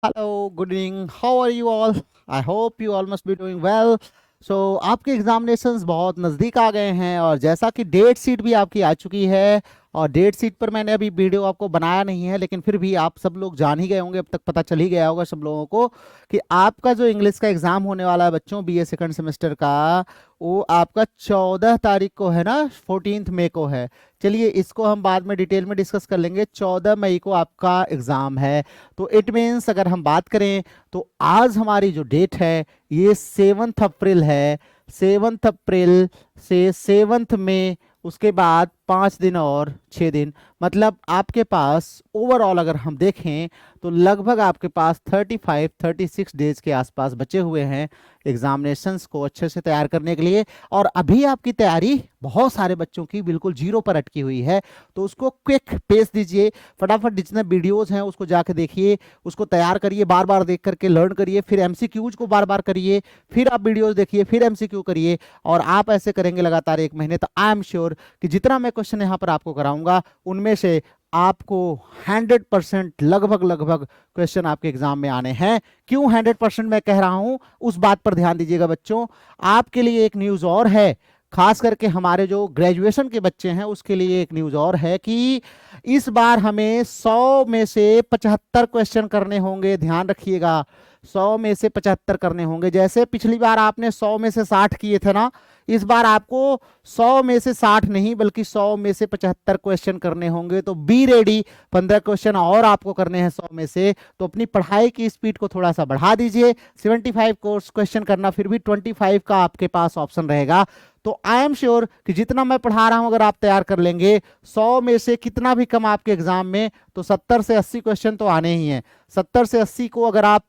Hello, good evening. How are you all? I hope you all must be doing well. So आपके examinations बहुत नज़दीक आ गए हैं और जैसा कि डेट शीट भी आपकी आ चुकी है और डेट शीट पर मैंने अभी वीडियो आपको बनाया नहीं है, लेकिन फिर भी आप सब लोग जान ही गए होंगे, अब तक पता चल ही गया होगा सब लोगों को कि आपका जो इंग्लिश का एग्ज़ाम होने वाला है बच्चों, बीए सेकंड सेमेस्टर का, वो आपका 14 तारीख को है ना, 14 मई को है। चलिए इसको हम बाद में डिटेल में डिस्कस कर लेंगे। 14 मई को आपका एग्ज़ाम है। तो इट मीन्स अगर हम बात करें तो आज हमारी जो डेट है ये 7 अप्रैल है। 7 अप्रैल से 7 मई, उसके बाद 5 दिन और 6 दिन, मतलब आपके पास ओवरऑल अगर हम देखें तो लगभग आपके पास 35-36 डेज के आसपास बचे हुए हैं एग्जामिनेशंस को अच्छे से तैयार करने के लिए। और अभी आपकी तैयारी बहुत सारे बच्चों की बिल्कुल जीरो पर अटकी हुई है, तो उसको क्विक पेस दीजिए। फटाफट जितने वीडियोस हैं उसको जाके देखिए, उसको तैयार करिए, बार बार देख करके लर्न करिए, फिर एमसीक्यूज को बार बार करिए, फिर आप वीडियोस देखिए, फिर एमसीक्यू करिए। और आप ऐसे करेंगे लगातार 1 महीने, तो आई एम श्योर कि जितना मैं क्वेश्चन यहाँ पर आपको कराऊंगा उनमें से आपको 100% लगभग लगभग क्वेश्चन आपके एग्जाम में आने हैं। क्यों 100% मैं कह रहा हूं, उस बात पर ध्यान दीजिएगा बच्चों। आपके लिए एक न्यूज और है, खास करके हमारे जो ग्रेजुएशन के बच्चे हैं उसके लिए एक न्यूज और है कि इस बार हमें 100 में से 75 क्वेश्चन करने होंगे। ध्यान रखिएगा, 100 में से 75 करने होंगे। जैसे पिछली बार आपने 100 में से 60 किए थे ना, इस बार आपको 100 में से 60 नहीं बल्कि 100 में से 75 क्वेश्चन करने होंगे। तो बी रेडी, 15 क्वेश्चन और आपको करने हैं 100 में से। तो अपनी पढ़ाई की स्पीड को थोड़ा सा बढ़ा दीजिए। 75 कोर्स क्वेश्चन करना, फिर भी 25 का आपके पास ऑप्शन रहेगा। तो आई एम श्योर कि जितना मैं पढ़ा रहा हूं अगर आप तैयार कर लेंगे, 100 में से कितना भी कम आपके एग्जाम में, तो 70 से 80 क्वेश्चन तो आने ही हैं। 70 से 80 को अगर आप,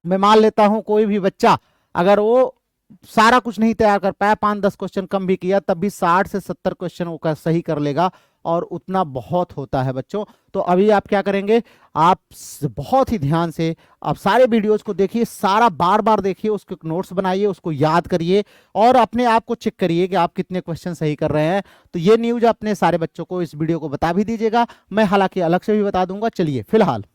मैं मान लेता हूं कोई भी बच्चा अगर वो सारा कुछ नहीं तैयार कर पाया, 5-10 क्वेश्चन कम भी किया, तब भी 60 से 70 क्वेश्चन वो सही कर लेगा, और उतना बहुत होता है बच्चों। तो अभी आप क्या करेंगे, आप बहुत ही ध्यान से आप सारे वीडियोस को देखिए, सारा बार बार देखिए, उसके नोट्स बनाइए, उसको याद करिए और अपने आप को चेक करिए कि आप कितने क्वेश्चन सही कर रहे हैं। तो ये न्यूज अपने सारे बच्चों को इस वीडियो को बता भी दीजिएगा, मैं हालांकि अलग से भी बता दूंगा। चलिए फिलहाल,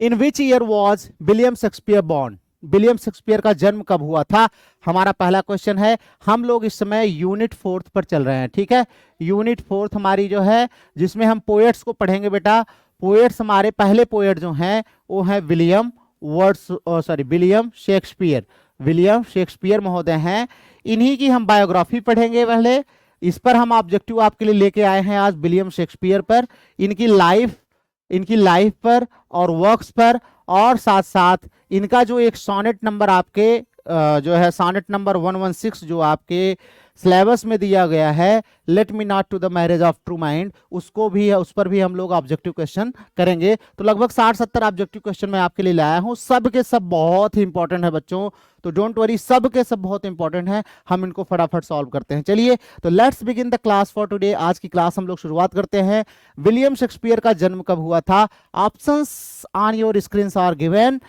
in which year was William Shakespeare born? William Shakespeare का जन्म कब हुआ था, हमारा पहला क्वेश्चन है। हम लोग इस समय यूनिट 4 पर चल रहे हैं, ठीक है। यूनिट 4 हमारी जो है, जिसमें हम पोएट्स को पढ़ेंगे बेटा। पोएट्स, हमारे पहले पोएट जो हैं वो हैं William William Shakespeare. William Shakespeare महोदय हैं, इन्हीं की हम बायोग्राफी पढ़ेंगे पहले। इस पर हम ऑब्जेक्टिव आपके लिए लेके आए हैं आज, विलियम शेक्सपियर पर, इनकी लाइफ पर और वर्क्स पर, और साथ साथ इनका जो एक सोनेट नंबर आपके जो है सोनेट नंबर 116 जो आपके सिलेबस में दिया गया है, let me not to the marriage of true mind, उसको भी है, उस पर भी हम लोग ऑब्जेक्टिव क्वेश्चन करेंगे। तो लगभग 60-70 ऑब्जेक्टिव क्वेश्चन मैं आपके लिए लाया हूं, सब के सब बहुत ही इंपॉर्टेंट है बच्चों। तो डोंट वरी, सब के सब बहुत इंपॉर्टेंट है, हम इनको फटाफट सॉल्व करते हैं। चलिए तो let's begin the class for today. आज की क्लास हम लोग शुरुआत करते हैं। विलियम शेक्सपियर का जन्म कब हुआ था? Options on your screen are given.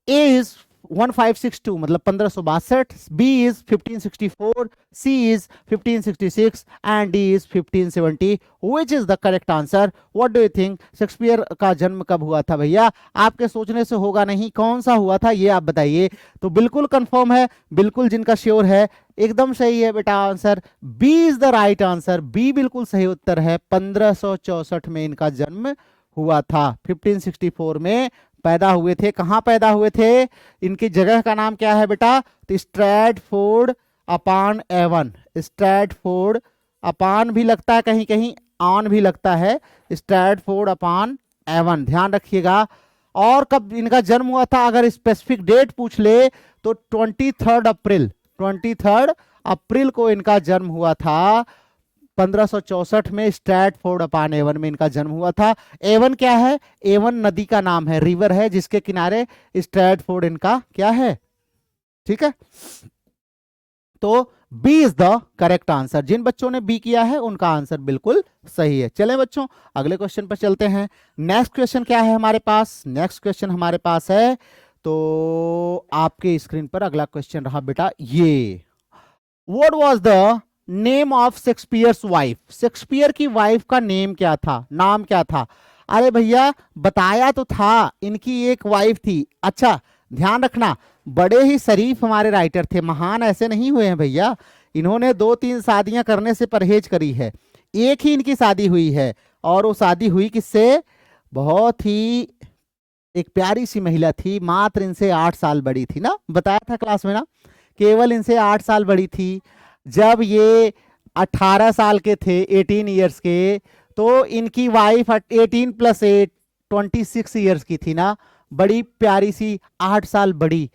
A is 1562 मतलब 1562, B is 1564, C is 1566 and D is 1570। Which is the correct answer? What do you think? Shakespeare का जन्म कब हुआ था भैया? आपके सोचने से होगा नहीं, कौन सा हुआ था ये आप बताइए। तो बिल्कुल कंफर्म है, बिल्कुल जिनका श्योर है, एकदम सही है बेटा answer. B is the right answer, B बिल्कुल सही उत्तर है। 1564 में इनका जन्म हुआ था, 1564 में पैदा हुए थे। कहां पैदा हुए थे? इनकी जगह का नाम क्या है बेटा? तो स्ट्रैटफोर्ड अपॉन एवन। स्ट्रैटफोर्ड अपान भी लगता है, कहीं कहीं ऑन भी लगता है, स्ट्रैटफोर्ड अपॉन एवन, ध्यान रखिएगा। और कब इनका जन्म हुआ था अगर स्पेसिफिक डेट पूछ ले तो 23 अप्रैल को इनका जन्म हुआ था। 1564 में स्ट्रैटफोर्ड अपॉन एवन में इनका जन्म हुआ था। एवन क्या है? एवन नदी का नाम है, रिवर है, जिसके किनारे स्ट्रैटफोर्ड इनका क्या है, ठीक है। तो B is the correct answer. जिन बच्चों ने बी किया है उनका आंसर बिल्कुल सही है। चले बच्चों अगले क्वेश्चन पर चलते हैं। नेक्स्ट क्वेश्चन क्या है हमारे पास? नेक्स्ट क्वेश्चन हमारे पास है, तो आपके स्क्रीन पर अगला क्वेश्चन रहा बेटा ये, what was the name of Shakespeare's wife? Shakespeare की वाइफ का नेम क्या था, नाम क्या था? अरे भैया बताया तो था, इनकी एक वाइफ थी। अच्छा ध्यान रखना, बड़े ही शरीफ हमारे राइटर थे, महान ऐसे नहीं हुए हैं भैया। इन्होंने 2-3 शादियां करने से परहेज करी है, एक ही इनकी शादी हुई है, और वो शादी हुई किससे? बहुत ही एक प्यारी सी महिला थी, मात्र इनसे 8 साल बड़ी थी ना, बताया था क्लास में ना, केवल इनसे 8 साल बड़ी थी। जब ये 18 साल के थे, 18 ईयर्स के, तो इनकी वाइफ 18 + 8 26 ईयर्स की थी ना, बड़ी प्यारी सी 8 साल बड़ी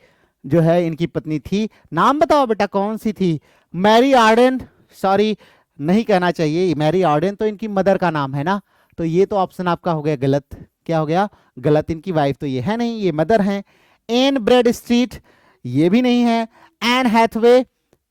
जो है इनकी पत्नी थी। नाम बताओ बेटा कौन सी थी? मैरी आर्डन, सॉरी नहीं कहना चाहिए, मैरी आर्डन तो इनकी मदर का नाम है ना, तो ये तो ऑप्शन आपका हो गया गलत। क्या हो गया? गलत। इनकी वाइफ तो ये है नहीं, ये मदर हैं। एन ब्रेड स्ट्रीट, ये भी नहीं है। एन हैथवे,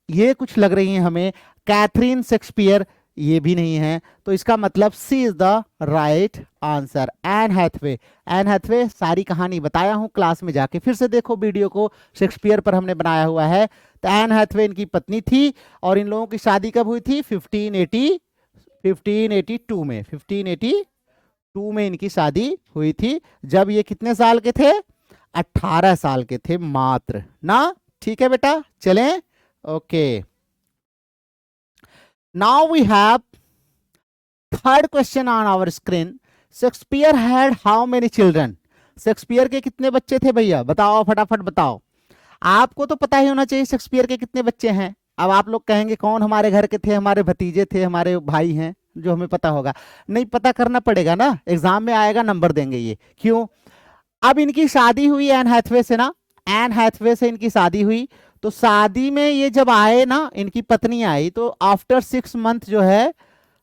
ये कुछ लग रही है हमें। कैथरीन शेक्सपियर, ये भी नहीं है। तो इसका मतलब C is the right answer, Anne Hathaway. Anne Hathaway सारी कहानी बताया हूं क्लास में, जाके फिर से देखो वीडियो को, शेक्सपियर पर हमने बनाया हुआ है। तो एन हैथवे इनकी पत्नी थी, और इन लोगों की शादी कब हुई थी? 1582 में, 1582 में इनकी शादी हुई थी। जब ये कितने साल के थे? 18 साल के थे मात्र ना। ठीक है बेटा, चलें। Okay, now we have third question on our screen. Shakespeare had how many children? Shakespeare के कितने बच्चे थे भैया? बताओ फटाफट बताओ। आपको तो पता ही होना चाहिए शेक्सपियर के कितने बच्चे हैं। अब आप लोग कहेंगे कौन हमारे घर के थे, हमारे भतीजे थे, हमारे भाई हैं, जो हमें पता होगा। नहीं पता करना पड़ेगा ना, एग्जाम में आएगा, नंबर देंगे ये। क्यों? अब इनकी शादी हुई एन हैथवे से ना, एन हैथवे से इनकी शादी हुई। तो शादी में ये जब आए ना, इनकी पत्नी आई, तो आफ्टर 6 मंथ जो है,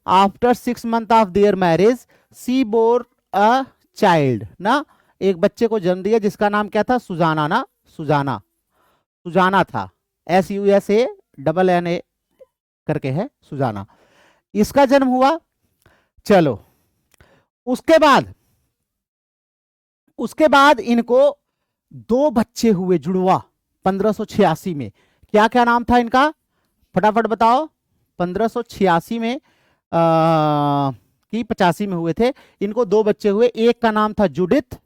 after 6 month of their marriage, she bore a child ना, एक बच्चे को जन्म दिया, जिसका नाम क्या था? सुजाना ना, सुजाना, सुजाना था। SUSANNA करके है, सुजाना, इसका जन्म हुआ। चलो, उसके बाद इनको 2 बच्चे हुए जुड़वा 1586 में। क्या क्या नाम था इनका? फटाफट बताओ। 1586 में की 85 में हुए थे। इनको 2 बच्चे हुए, एक का नाम था जुडिथ,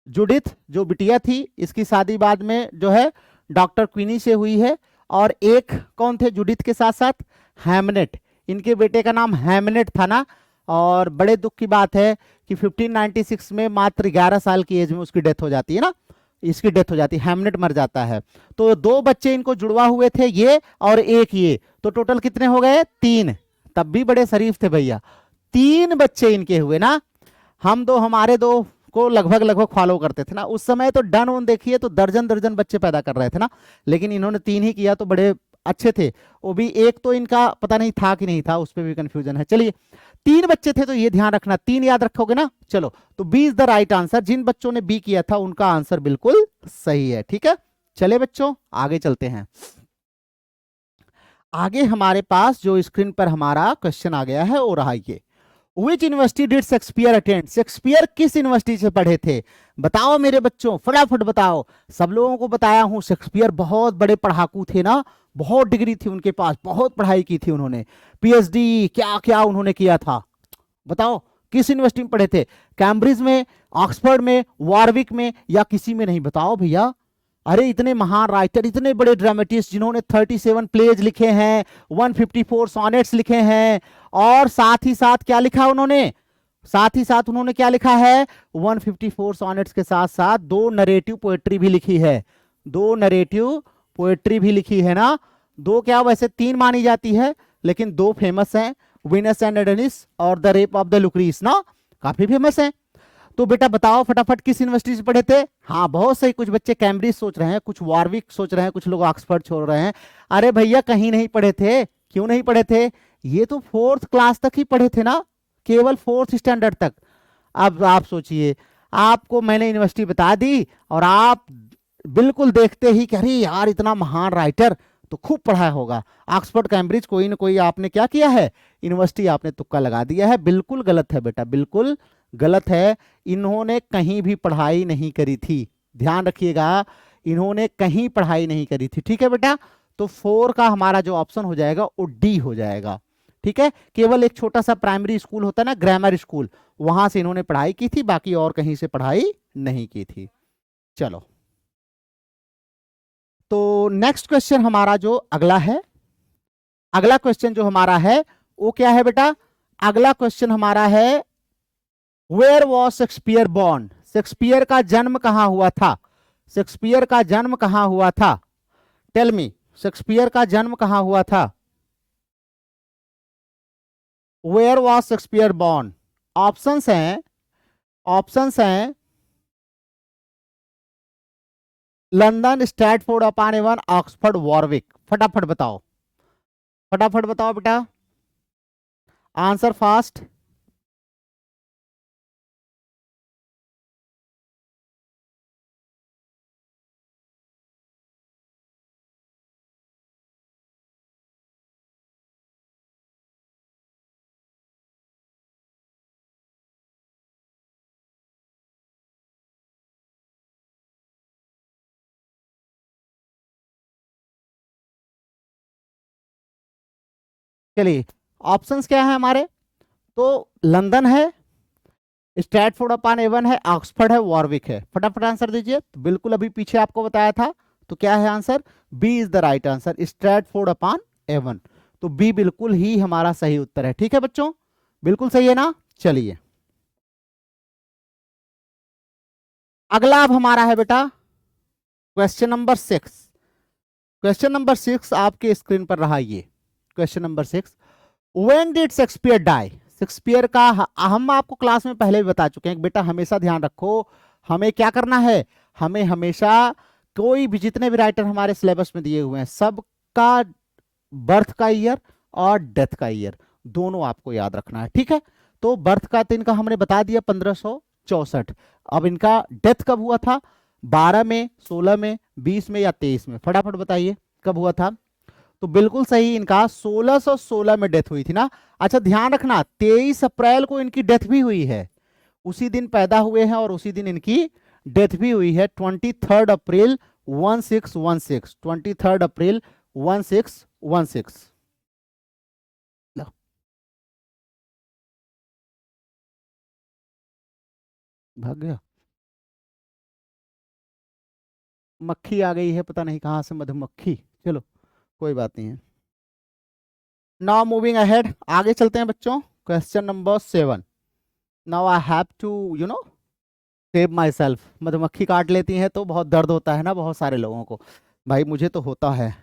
जुडिथ जो बिटिया थी, इसकी शादी बाद में जो है डॉक्टर क्वीनी से हुई है। और एक कौन थे जुडिथ के साथ साथ? हैमनेट, इनके बेटे का नाम हैमनेट था ना। और बड़े दुख की बात है कि 1596 में मात्र 11 साल की एज में उसकी डेथ हो जाती है ना, इसकी डेथ हो जाती है, हैमनेट मर जाता है। तो 2 बच्चे इनको जुड़वा हुए थे, ये और एक ये, तो टोटल कितने हो गए? 3। तब भी बड़े शरीफ थे भैया, 3 बच्चे इनके हुए ना। हमारे 2 को लगभग फॉलो करते थे ना उस समय। तो डन ऑन देखिए तो दर्जन दर्जन बच्चे पैदा कर रहे थे ना, लेकिन इन्होंने 3 ही किया, तो बड़े अच्छे थे। वो भी एक तो इनका पता नहीं था कि नहीं था, उस पर भी कंफ्यूजन है। चलिए, 3 बच्चे थे, तो ये ध्यान रखना, 3 याद रखोगे ना। चलो, तो B is the right answer. जिन बच्चों ने बी किया था उनका आंसर बिल्कुल सही है। ठीक है, चले बच्चों आगे चलते हैं। आगे हमारे पास जो स्क्रीन पर हमारा क्वेश्चन आ गया है वो रहा ये, Which university did Shakespeare attend? Shakespeare किस यूनिवर्सिटी से पढ़े थे? बताओ मेरे बच्चों, फटाफट बताओ। सब लोगों को बताया हूं, शेक्सपियर बहुत बड़े पढ़ाकू थे ना, बहुत डिग्री थी उनके पास, बहुत पढ़ाई की थी उन्होंने, PhD क्या क्या उन्होंने किया था। बताओ किस यूनिवर्सिटी में पढ़े थे? कैम्ब्रिज में, ऑक्सफोर्ड में, वारविक में, या किसी में नहीं? बताओ भैया। अरे इतने महान राइटर, इतने बड़े ड्रामेटिस्ट, जिन्होंने 37 प्लेज लिखे हैं, 154 सॉनेट्स लिखे हैं, और साथ ही साथ क्या लिखा उन्होंने? साथ ही साथ उन्होंने क्या लिखा है? 154 सॉनेट्स के साथ साथ 2 नरेटिव पोएट्री भी लिखी है, 2 नरेटिव पोएट्री भी लिखी है ना। 2 क्या, वैसे 3 मानी जाती है, लेकिन 2 फेमस हैं, वीनस एंड एडोनिस और the rape of the Lucrece ना, काफी फेमस हैं। तो बेटा बताओ फटाफट किस यूनिवर्सिटी से पढ़े थे? हाँ बहुत सही, कुछ बच्चे कैम्ब्रिज सोच रहे हैं, कुछ वारविक सोच रहे हैं, कुछ लोग ऑक्सफोर्ड छोड़ रहे हैं। अरे भैया कहीं नहीं पढ़े थे। क्यों नहीं पढ़े थे? ये तो 4th क्लास तक ही पढ़े थे ना, केवल 4th स्टैंडर्ड तक। अब आप सोचिए, आपको मैंने यूनिवर्सिटी बता दी और आप बिल्कुल देखते ही कि अरे यार इतना महान राइटर, तो खूब पढ़ा होगा। ऑक्सफोर्ड कैम्ब्रिज कोई ना कोई आपने क्या किया है, यूनिवर्सिटी आपने तुक्का लगा दिया है। बिल्कुल गलत है बेटा, बिल्कुल गलत है। इन्होंने कहीं भी पढ़ाई नहीं करी थी, ध्यान रखिएगा, इन्होंने कहीं पढ़ाई नहीं करी थी। ठीक है बेटा, तो 4 का हमारा जो ऑप्शन हो जाएगा वो डी हो जाएगा। ठीक है, केवल एक छोटा सा प्राइमरी स्कूल होता है ना, ग्रामर स्कूल, वहां से इन्होंने पढ़ाई की थी, बाकी और कहीं से पढ़ाई नहीं की थी। चलो, तो नेक्स्ट क्वेश्चन हमारा जो अगला है, अगला क्वेश्चन जो हमारा है वो क्या है बेटा? अगला क्वेश्चन हमारा है where was Shakespeare born? Shakespeare का जन्म कहां हुआ था? शेक्सपियर का जन्म कहां हुआ था? टेल मी, शेक्सपियर का जन्म कहां हुआ था? Where was Shakespeare born? Options हैं, ऑप्शंस हैं London, Stratford upon Avon, Oxford, Warwick. फटाफट बताओ, फटाफट बताओ बेटा, आंसर फास्ट। चलिए, ऑप्शंस क्या है हमारे? तो लंदन है, स्ट्रैटफोर्ड अपॉन एवन है, ऑक्सफोर्ड है, वॉरविक है। फटाफट आंसर दीजिए। तो बिल्कुल अभी पीछे आपको बताया था, तो क्या है answer? B is the right answer, Stratford upon Avon. तो बी बिल्कुल ही हमारा सही उत्तर है। ठीक है बच्चों, बिल्कुल सही है ना? चलिए, अगला अब हमारा है बेटा क्वेश्चन नंबर 6। क्वेश्चन नंबर 6 आपके स्क्रीन पर रहा, ये question number 6, when did Shakespeare die? Shakespeare का हम आपको क्लास में पहले भी बता चुके हैं बेटा, हमेशा ध्यान रखो, हमें क्या करना है, हमें हमेशा कोई भी, जितने भी राइटर हमारे सिलेबस में दिए हुए हैं, सबका बर्थ का ईयर और डेथ का ईयर दोनों आपको याद रखना है। ठीक है, तो बर्थ का तो इनका हमने बता दिया 1564। अब इनका डेथ कब हुआ था? 12 में, 16 में, 20 में या 23 में? फटाफट बताइए कब हुआ था? तो बिल्कुल सही, इनका 1616 में डेथ हुई थी ना। अच्छा ध्यान रखना, 23 अप्रैल को इनकी डेथ भी हुई है, उसी दिन पैदा हुए हैं और उसी दिन इनकी डेथ भी हुई है, 23 अप्रैल 1616, 23 अप्रैल 1616। भाग गया, मक्खी आ गई है, पता नहीं कहां से मधुमक्खी। चलो कोई बात नहीं है। नाउ मूविंग अहेड, आगे चलते हैं बच्चों। Question number 7। Now I have to save myself. मधुमक्खी काट लेती हैं तो बहुत दर्द होता है ना बहुत सारे लोगों को, भाई मुझे तो होता है,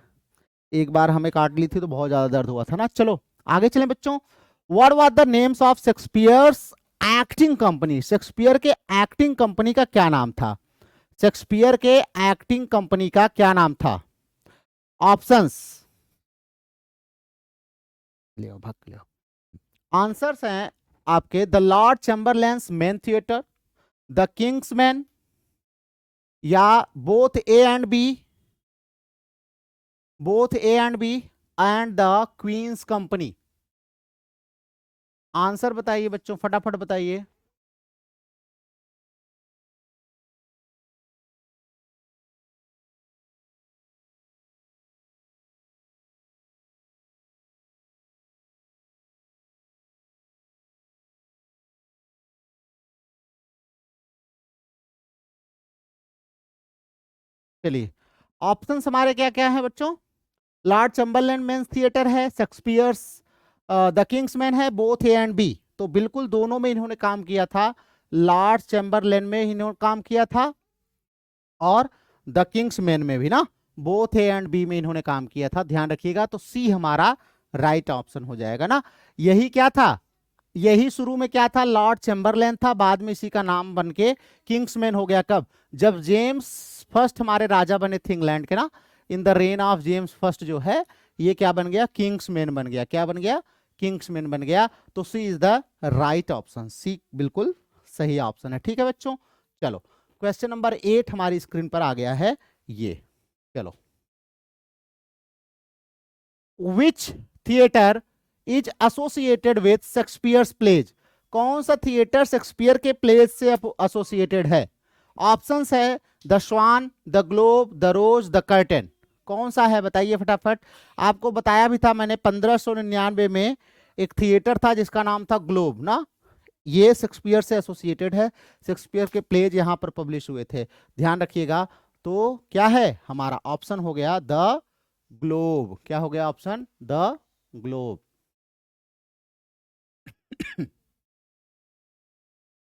एक बार हमें काट ली थी तो बहुत ज्यादा दर्द हुआ था ना। चलो आगे चलें बच्चों। What was the names of Shakespeare's acting company? Shakespeare के एक्टिंग कंपनी का क्या नाम था? शेक्सपियर के एक्टिंग कंपनी का क्या नाम था? ऑप्शंस लियो, भाग लियो। आंसर्स हैं आपके, the Lord Chamberlain's Men theatre, the King's Man, या both A and B, both A and B, and the Queen's Company. Answer बताइए बच्चों, फटाफट बताइए। चलिए, ऑप्शंस हमारे क्या क्या है बच्चों? लॉर्ड चैम्बरलेन मेंस थिएटर है, शेक्सपियर्स द किंग्स मैन है, बोथ ए एंड बी। तो बिल्कुल दोनों में इन्होंने काम किया था, लॉर्ड चैम्बरलेन में इन्होंने काम किया था और द किंग्स मैन में भी ना, बोथ ए एंड बी में इन्होंने काम किया था। ध्यान रखिएगा, तो सी हमारा राइट ऑप्शन हो जाएगा ना। यही क्या था, यही शुरू में क्या था, लॉर्ड चैम्बरलेन था, बाद में इसी का नाम बन के किंग्समैन हो गया। कब? जब जेम्स फर्स्ट हमारे राजा बने थे इंग्लैंड के ना, in the rain of James first जो है, ये क्या बन गया, किंग्समैन बन गया। क्या बन गया? किंग्समैन बन गया। तो सी इज द राइट ऑप्शन, सी बिल्कुल सही ऑप्शन है। ठीक है बच्चों, चलो क्वेश्चन नंबर 8 हमारी स्क्रीन पर आ गया है ये। चलो, which theatre is associated with Shakespeare's plays? कौन सा थिएटर शेक्सपियर के प्लेज से एसोसिएटेड है? ऑप्शंस है the Swan, the Globe, the Rose, the Curtain. कौन सा है बताइए फटाफट। आपको बताया भी था मैंने 1599 में एक थिएटर था जिसका नाम था ग्लोब ना, ये शेक्सपियर से एसोसिएटेड है, शेक्सपियर के प्लेज यहाँ पर पब्लिश हुए थे, ध्यान रखिएगा। तो क्या है हमारा ऑप्शन हो गया द ग्लोब, क्या हो गया option the globe.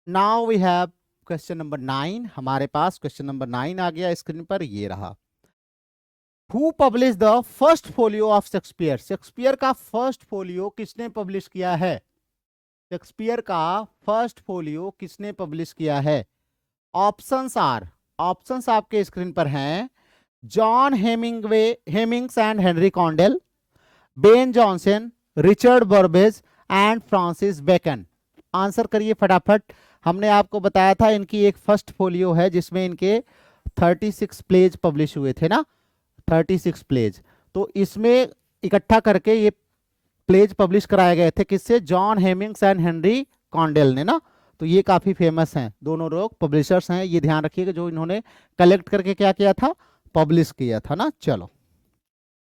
Now we have question number 9, हमारे पास क्वेश्चन नंबर 9 आ गया स्क्रीन पर, ये रहा। Who publish the first folio of Shakespeare, Shakespeare का फर्स्ट फोलियो किसने पब्लिश किया है, शेक्सपियर का फर्स्ट फोलियो किसने पब्लिश किया है। ऑप्शंस आर, ऑप्शंस आपके स्क्रीन पर हैं, John Heminges and Henry Condell, Ben Jonson, Richard Burbage and Francis Bacon. Answer करिए फटाफट। हमने आपको बताया था इनकी एक फर्स्ट फोलियो है जिसमें इनके 36 प्लेज पब्लिश हुए थे ना, 36 प्लेज, तो इसमें इकट्ठा करके ये प्लेज पब्लिश कराए गए थे किससे, John Heminges and Henry Condell ने ना। तो ये काफी फेमस हैं, दोनों लोग पब्लिशर्स हैं, ये ध्यान रखिएगा, जो इन्होंने कलेक्ट करके क्या किया था, पब्लिश किया था ना। चलो,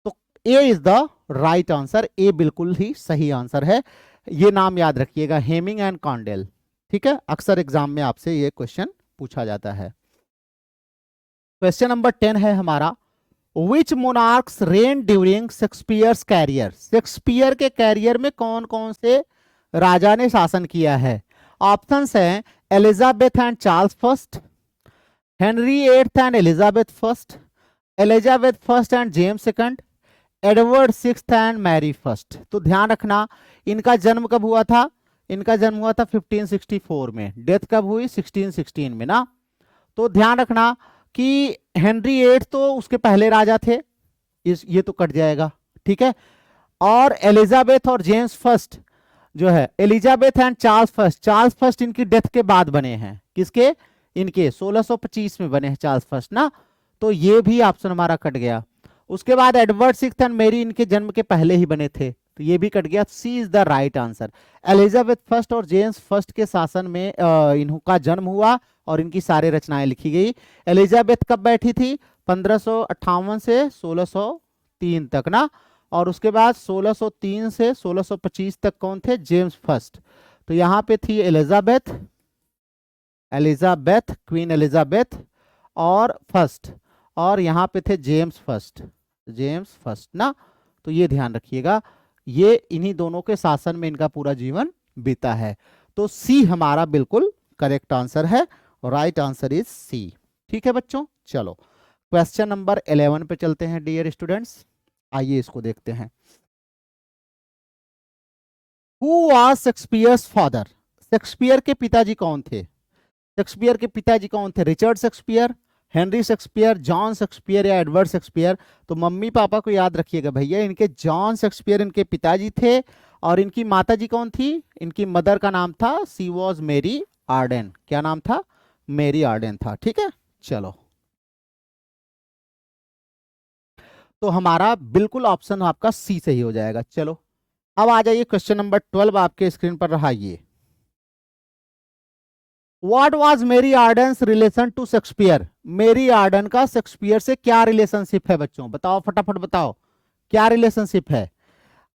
तो A is the right answer, ए बिल्कुल ही सही आंसर है, ये नाम याद रखिएगा, हेमिंग एंड कॉन्डेल। ठीक है, अक्सर एग्जाम में आपसे ये क्वेश्चन पूछा जाता है। क्वेश्चन नंबर 10 है हमारा, which monarchs reign during Shakespeare's career, Shakespeare के कैरियर में कौन कौन से राजा ने शासन किया है। ऑप्शंस हैं Elizabeth and Charles first, Henry eighth and Elizabeth first, Elizabeth first and James second, Edward sixth and Mary first. तो ध्यान रखना, इनका जन्म कब हुआ था, इनका जन्म हुआ था 1564 में, डेथ कब हुई 1616 में ना। तो ध्यान रखना कि हेनरी एट तो उसके पहले राजा थे, ये तो कट जाएगा, ठीक है। और एलिजाबेथ और जेम्स फर्स्ट जो है, Elizabeth and Charles first, Charles first इनकी डेथ के बाद बने हैं, किसके, इनके 1625 में बने हैं चार्ल्स फर्स्ट ना, तो ये भी ऑप्शन हमारा कट गया। उसके बाद एडवर्ड सिक्स्थ एंड मैरी इनके जन्म के पहले ही बने थे, तो ये भी कट गया, C is the right answer. Elizabeth first और जेम्स फर्स्ट के शासन में इनका जन्म हुआ और इनकी सारी रचनाएं लिखी गई। एलिजाबेथ कब बैठी थी, 1558 से 1603 तक ना, और उसके बाद 1603 से 1625 तक कौन थे, जेम्स फर्स्ट। तो यहाँ पे थी एलिजाबेथ, एलिजाबेथ क्वीन एलिजाबेथ और फर्स्ट, और यहाँ पे थे जेम्स फर्स्ट, जेम्स फर्स्ट ना। तो ये ध्यान रखिएगा, ये इन्हीं दोनों के शासन में इनका पूरा जीवन बीता है। तो सी हमारा बिल्कुल करेक्ट आंसर है, राइट आंसर इज सी। ठीक है बच्चों, चलो क्वेश्चन नंबर 11 पे चलते हैं डियर स्टूडेंट्स, आइए इसको देखते हैं। Who was Shakespeare's father, Shakespeare के पिताजी कौन थे, शेक्सपियर के पिताजी कौन थे, Richard Shakespeare, Henry Shakespeare, John Shakespeare या एडवर्ड शेक्सपियर। तो मम्मी पापा को याद रखिएगा भैया, इनके जॉन शेक्सपियर इनके पिताजी थे, और इनकी माताजी कौन थी, इनकी मदर का नाम था, सी वॉज मेरी आर्डेन, क्या नाम था, मेरी आर्डेन था। ठीक है, चलो तो हमारा बिल्कुल ऑप्शन आपका सी सही हो जाएगा। चलो अब आ जाइए, क्वेश्चन नंबर 12 आपके स्क्रीन पर रहा, ये What was मेरी आर्डन्स रिलेशन टू शेक्सपियर, मेरी आर्डन का शेक्सपियर से क्या रिलेशनशिप है बच्चों, बताओ फटाफट बताओ, क्या रिलेशनशिप है।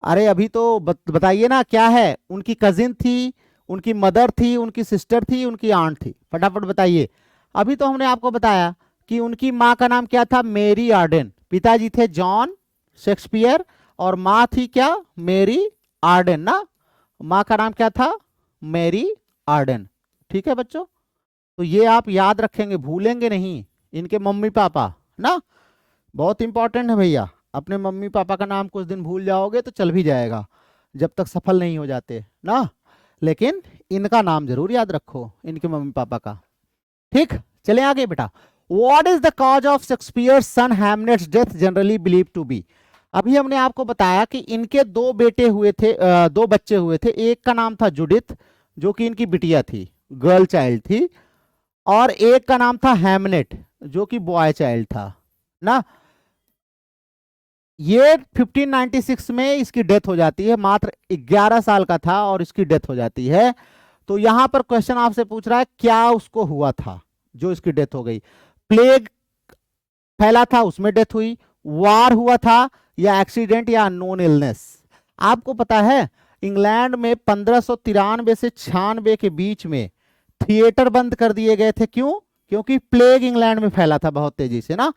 अरे अभी तो बताइए ना क्या है, उनकी कजिन थी, उनकी मदर थी, उनकी सिस्टर थी, उनकी आंट थी, फटाफट बताइए। अभी तो हमने आपको बताया कि उनकी माँ का नाम क्या था, मेरी आर्डन, पिताजी थे जॉन शेक्सपियर, और माँ थी क्या, मेरी आर्डन ना, माँ का नाम क्या था, मेरी आर्डन। ठीक है बच्चों, तो ये आप याद रखेंगे, भूलेंगे नहीं, इनके मम्मी पापा ना, बहुत इंपॉर्टेंट है भैया। अपने मम्मी पापा का नाम कुछ दिन भूल जाओगे तो चल भी जाएगा, जब तक सफल नहीं हो जाते ना, लेकिन इनका नाम जरूर याद रखो, इनके मम्मी पापा का। ठीक, चले आगे बेटा। What is the cause of Shakespeare's son Hamlet's death generally believe to be, अभी हमने आपको बताया कि इनके दो बेटे हुए थे, दो बच्चे हुए थे, एक का नाम था जुडिथ जो कि इनकी बिटिया थी, गर्ल चाइल्ड थी, और एक का नाम था हैमलेट जो कि बॉय चाइल्ड था ना। ये 1596 में इसकी डेथ हो जाती है, मात्र 11 साल का था और इसकी डेथ हो जाती है। तो यहां पर क्वेश्चन आपसे पूछ रहा है क्या उसको हुआ था जो इसकी डेथ हो गई, प्लेग फैला था उसमें डेथ हुई, वार हुआ था, या एक्सीडेंट या अननोन इलनेस। आपको पता है इंग्लैंड में 1593 से 96 के बीच में थिएटर बंद कर दिए गए थे। क्यों? क्योंकि प्लेग इंग्लैंड में फैला था बहुत तेजी से ना,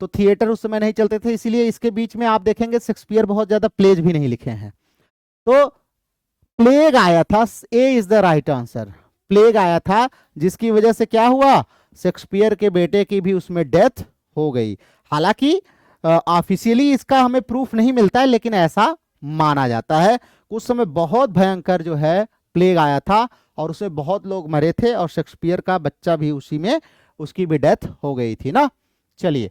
तो थिएटर उस समय नहीं चलते थे, इसीलिए इसके बीच में आप देखेंगे शेक्सपियर बहुत ज्यादा प्लेज भी नहीं लिखे हैं। तो प्लेग आया था, A is the right answer. Plague आया था जिसकी वजह से क्या हुआ, शेक्सपियर के बेटे की भी उसमें डेथ हो गई। हालांकि ऑफिशियली इसका हमें प्रूफ नहीं मिलता है, लेकिन ऐसा माना जाता है। उस समय बहुत भयंकर जो है प्लेग आया था और उसमें बहुत लोग मरे थे और शेक्सपियर का बच्चा भी उसी में, उसकी भी डेथ हो गई थी ना। चलिए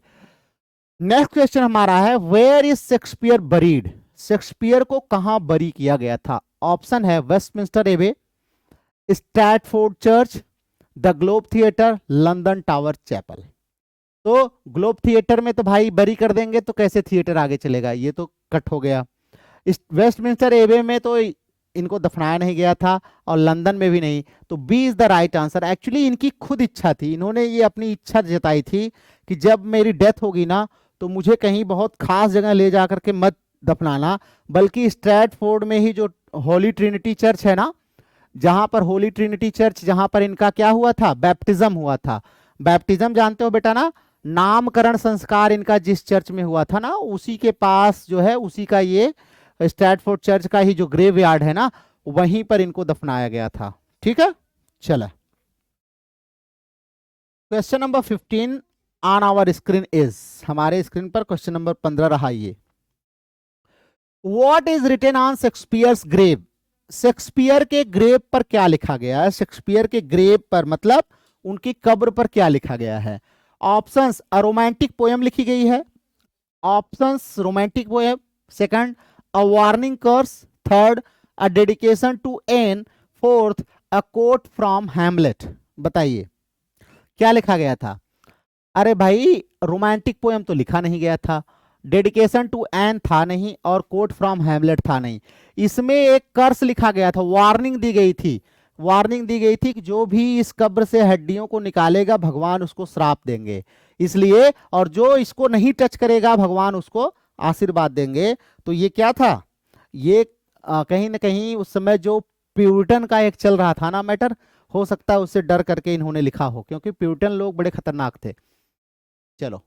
नेक्स्ट क्वेश्चन हमारा है, where is Shakespeare buried? Shakespeare को कहां बरी किया गया था? ऑप्शन है Westminster Abbey, Stratford church, the Globe theatre, London tower chapel. तो ग्लोब थिएटर में तो भाई बरी कर देंगे तो कैसे थिएटर आगे चलेगा, ये तो कट हो गया। वेस्टमिंस्टर एबे में तो इनको दफनाया नहीं गया था और लंदन में भी नहीं, तो B is the right answer. Actually इनकी खुद इच्छा थी, इन्होंने ये अपनी इच्छा जताई थी कि जब मेरी डेथ होगी ना तो मुझे कहीं बहुत खास जगह ले जा करके मत दफनाना, बल्कि स्ट्रैटफोर्ड में ही जो होली ट्रिनिटी चर्च है ना, जहां पर होली ट्रिनिटी चर्च, जहां पर इनका क्या हुआ था, बैप्टिज्म हुआ था। बैप्टिज्म जानते हो बेटा ना, नामकरण संस्कार इनका जिस चर्च में हुआ था ना, उसी के पास जो है, उसी का ये स्ट्रैटफोर्ड चर्च का ही जो ग्रेव यार्ड है ना, वहीं पर इनको दफनाया गया था। ठीक है, चला question number 15 on our screen is, हमारे स्क्रीन पर क्वेश्चन नंबर 15 रहा ये, what is written on Shakespeare's grave? Shakespeare के ग्रेव पर क्या लिखा गया है? शेक्सपियर के ग्रेव पर मतलब उनकी कब्र पर क्या लिखा गया है? ऑप्शंस, अ रोमांटिक पोएम लिखी गई है। Options, romantic poem. Second, a warning curse. Third, a dedication to Anne. Fourth, a quote from Hamlet. बताइए क्या लिखा गया था? अरे भाई रोमांटिक पोएम तो लिखा नहीं गया था, डेडिकेशन टू एन था नहीं, और कोट फ्रॉम हैमलेट था नहीं। इसमें एक कर्स लिखा गया था, वार्निंग दी गई थी। वार्निंग दी गई थी कि जो भी इस कब्र से हड्डियों को निकालेगा भगवान उसको श्राप देंगे, इसलिए, और जो इसको नहीं टच करेगा भगवान उसको आशीर्वाद देंगे। तो ये क्या था, ये कहीं ना कहीं उस समय जो प्यूरिटन का एक चल रहा था ना मैटर, हो सकता है उससे डर करके इन्होंने लिखा हो, क्योंकि प्यूरिटन लोग बड़े खतरनाक थे। चलो,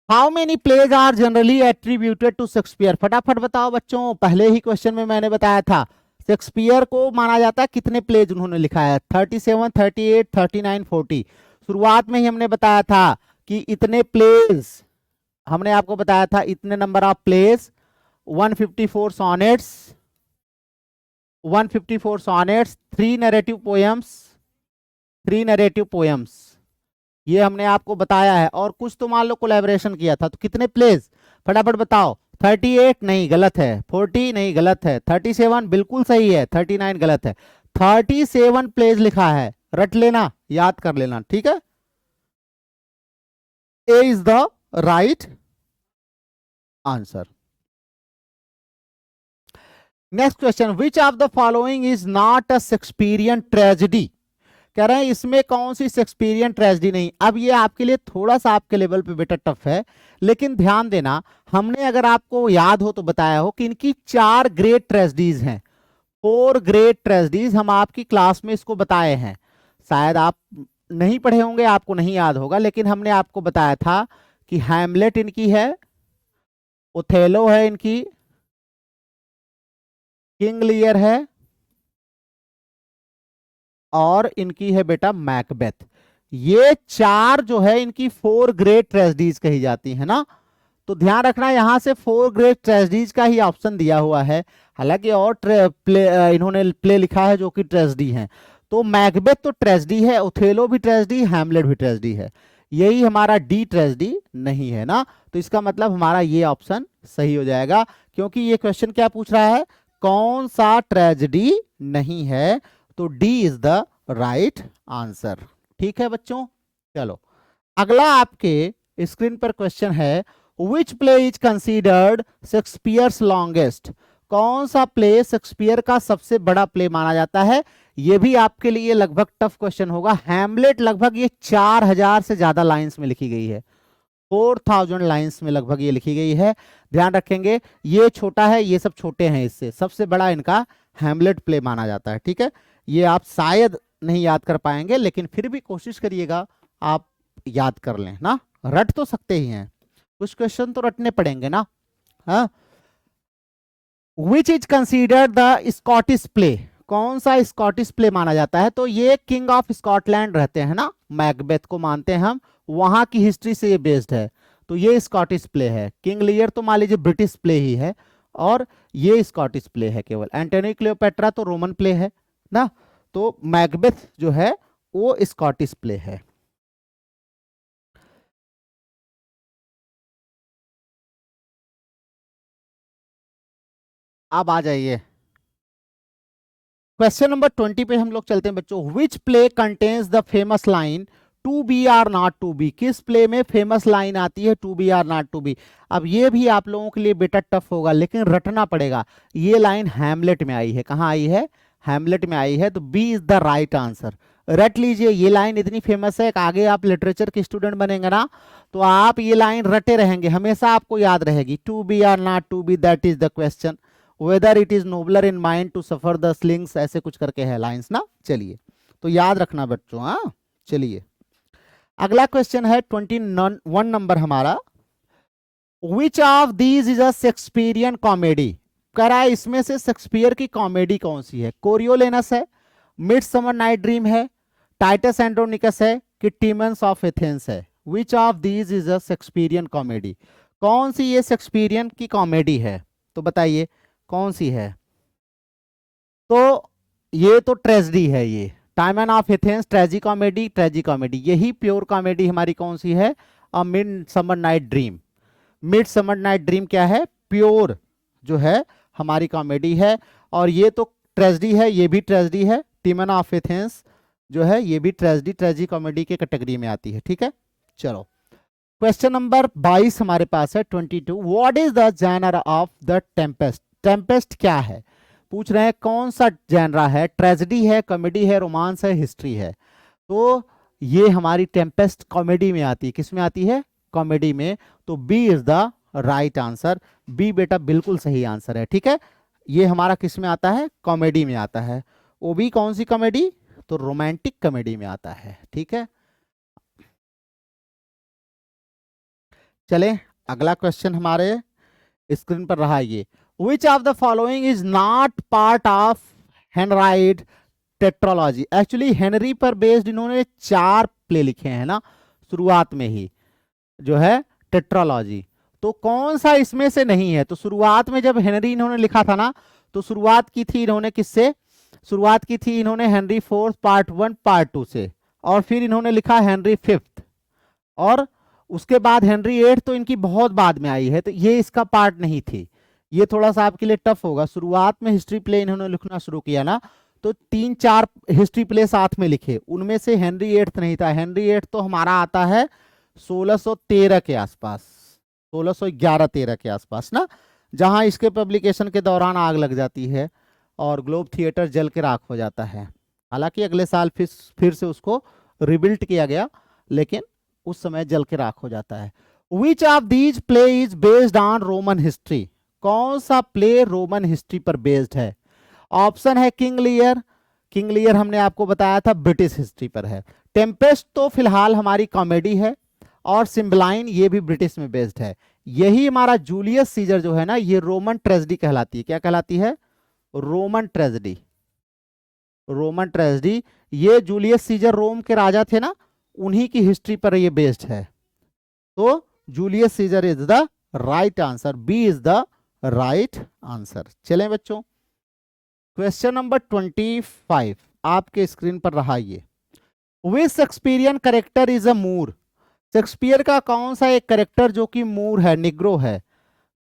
how many plays are generally attributed to Shakespeare? फटाफट बताओ बच्चों, पहले ही क्वेश्चन में मैंने बताया था शेक्सपियर को माना जाता है कितने प्लेज उन्होंने लिखा है, 37, 38, 39, 40। शुरुआत में ही हमने बताया था कि इतने प्लेज, हमने आपको बताया था इतने number of plays, 154 sonnets, 154 sonnets, 3 narrative poems, 3 narrative poems, ये हमने आपको बताया है। और कुछ तो मान लो कोलैबोरेशन किया था, तो कितने प्लेज फटाफट बताओ। 38 नहीं, गलत है। 40 नहीं, गलत है। 37 बिल्कुल सही है। 39 गलत है। 37 प्लेज लिखा है, रट लेना, याद कर लेना, ठीक है। A is the right answer. Next question, which of the following is not a Shakespearean tragedy? कह रहे हैं इसमें कौन सी शेक्सपियरियन ट्रेजेडी नहीं। अब ये आपके लिए थोड़ा सा आपके लेवल पे बेटा टफ है, लेकिन ध्यान देना, हमने अगर आपको याद हो तो बताया हो कि इनकी 4 ग्रेट ट्रेजेडीज हैं, 4 ग्रेट ट्रेजेडीज, हम आपकी क्लास में इसको बताए हैं। शायद आप नहीं पढ़े होंगे, आपको नहीं याद होगा, लेकिन हमने आपको बताया था कि हैमलेट इनकी है, ओथेलो है इनकी, किंग लियर है, और इनकी है बेटा मैकबेथ। ये 4 जो है इनकी 4 ग्रेट ट्रेजेडीज कही जाती है ना। तो ध्यान रखना, यहां से 4 ग्रेट ट्रेजेडीज का ही ऑप्शन दिया हुआ है, हालांकि और इन्होंने प्ले लिखा है जो कि ट्रेजेडी है। तो मैकबेथ तो ट्रेजेडी है, ओथेलो भी ट्रेजेडी, हैमलेट भी ट्रेजेडी है, यही हमारा डी ट्रेजेडी नहीं है ना। तो इसका मतलब हमारा ये ऑप्शन सही हो जाएगा, क्योंकि ये क्वेश्चन क्या पूछ रहा है, कौन सा ट्रेजेडी नहीं है, तो D is the right answer. ठीक है बच्चों, चलो अगला आपके स्क्रीन पर क्वेश्चन है, which play is considered Shakespeare's longest? कौन सा प्ले शेक्सपियर का सबसे बड़ा प्ले माना जाता है? यह भी आपके लिए लगभग टफ क्वेश्चन होगा। हैमलेट लगभग ये 4000 से ज्यादा लाइंस में लिखी गई है, 4000 लाइंस में लगभग ये लिखी गई है। ध्यान रखेंगे ये छोटा है, ये सब छोटे हैं, इससे सबसे बड़ा इनका हैमलेट प्ले माना जाता है। ठीक है, ये आप शायद नहीं याद कर पाएंगे, लेकिन फिर भी कोशिश करिएगा आप याद कर लें ना। रट तो सकते ही हैं, कुछ क्वेश्चन तो रटने पड़ेंगे ना। हाँ, which is considered the Scottish play, कौन सा स्कॉटिश प्ले माना जाता है? तो ये किंग ऑफ स्कॉटलैंड रहते हैं ना, मैकबेथ को मानते हैं हम, वहां की हिस्ट्री से ये बेस्ड है, तो ये स्कॉटिश प्ले है। किंग लियर तो मान लीजिए ब्रिटिश प्ले ही है, और ये स्कॉटिश प्ले है केवल। एंटोनी क्लियोपेट्रा तो रोमन प्ले है ना, तो मैकबेथ जो है वो स्कॉटिश प्ले है। अब आ जाइए क्वेश्चन नंबर 20 पे हम लोग चलते हैं बच्चों। Which play contains the famous line to be or not to be, किस प्ले में फेमस लाइन आती है to be or not to be? अब ये भी आप लोगों के लिए बेटा टफ होगा, लेकिन रटना पड़ेगा। ये लाइन हैमलेट में आई है, कहाँ आई है? हैमलेट में आई है, तो B is the right answer. रट लीजिए, ये लाइन इतनी फेमस है कि आगे आप लिटरेचर के स्टूडेंट बनेंगे ना, तो आप ये लाइन रटे रहेंगे, हमेशा आपको याद रहेगी। To be or not to be, that is the question, whether it is nobler in mind to suffer the slings, ऐसे कुछ करके है लाइंस ना। चलिए, तो याद रखना बच्चों। हाँ, चलिए अगला क्वेश्चन है 21 नंबर हमारा। विच of these is a Shakespearean comedy, कह रहा है इसमें से शेक्सपियर की कॉमेडी कौन सी है? कोरियोलेनस है, मिडसमर नाइट ड्रीम है, टाइटस एंड्रोनिकस है, कि टीमन्स ऑफ एथेंस है? Which of these is a Shakespearean comedy, कौन सी ये शेक्सपियरियन की कॉमेडी है? तो बताइए कौन सी है? तो ये तो ट्रेजेडी है, ये टाइमन ऑफ एथेंस ट्रेजी कॉमेडी, ट्रेजी कॉमेडी। यही प्योर कॉमेडी हमारी कौन सी है? A mid summer night dream. Mid summer night dream क्या है? प्योर जो है हमारी कॉमेडी है। और ये तो ट्रेजेडी है, ये भी ट्रेजेडी है। टाइमन ऑफ एथेंस जो है ये भी ट्रेजेडी, ट्रेजी कॉमेडी के कैटेगरी में आती है। ठीक है, चलो क्वेश्चन नंबर 22 हमारे पास है 22। What is the genre of the Tempest, Tempest क्या है? पूछ रहे हैं कौन सा जॉनरा है, ट्रेजेडी है, कॉमेडी है, रोमांस है, हिस्ट्री है? तो ये हमारी टेम्पेस्ट कॉमेडी में आती है। किस में आती है? कॉमेडी में। तो B is the right answer, B बेटा बिल्कुल सही आंसर है। ठीक है, ये हमारा किस में आता है? कॉमेडी में आता है। वो भी कौन सी कॉमेडी? तो रोमांटिक कॉमेडी में आता है। ठीक है, चले अगला क्वेश्चन हमारे स्क्रीन पर रहा ये। Which of the following is not part of Henriad tetralogy? Actually Henry पर बेस्ड इन्होंने 4 प्ले लिखे हैं ना शुरुआत में ही, जो है टेट्रोलॉजी। तो कौन सा इसमें से नहीं है? तो शुरुआत में जब हेनरी इन्होंने लिखा था ना, तो शुरुआत की थी इन्होंने किससे? शुरुआत की थी इन्होंने हेनरी 4 पार्ट 1 पार्ट 2 से, और फिर इन्होंने लिखा हेनरी 5, और उसके बाद हेनरी 8 तो इनकी बहुत बाद में आई है, तो ये इसका पार्ट नहीं थी। ये थोड़ा सा आपके लिए टफ होगा। शुरुआत में हिस्ट्री प्ले इन्होंने लिखना शुरू किया ना, तो 3-4 हिस्ट्री प्ले साथ में लिखे, उनमें से हेनरी 8 नहीं था। हेनरी 8 तो हमारा आता है 1613 के आसपास, 1611-13 के आसपास ना, जहां इसके पब्लिकेशन के दौरान आग लग जाती है और ग्लोब थिएटर जल के राख हो जाता है। हालांकि अगले साल फिर से उसको रिबिल्ट किया गया, लेकिन उस समय जल के राख हो जाता है। Which of these play is based on Roman history, कौन सा प्ले रोमन हिस्ट्री पर बेस्ड है? ऑप्शन है किंग लियर, किंग लियर हमने आपको बताया था ब्रिटिश हिस्ट्री पर है। टेम्पेस्ट तो फिलहाल हमारी कॉमेडी है, और सिम्बलाइन ये भी ब्रिटिश में बेस्ड है। यही हमारा जूलियस सीजर जो है ना, ये रोमन ट्रेजेडी कहलाती है। क्या कहलाती है? Roman tragedy, Roman tragedy. ये जूलियस सीजर रोम के राजा थे ना, उन्हीं की हिस्ट्री पर ये बेस्ड है। तो Julius Caesar is the right answer, B is the right answer. चलें बच्चों, क्वेश्चन नंबर 25 आपके स्क्रीन पर रहा ये। Which Shakespearean character is a Moor, Shakespeare का कौन सा एक कैरेक्टर जो कि मूर है, निग्रो है?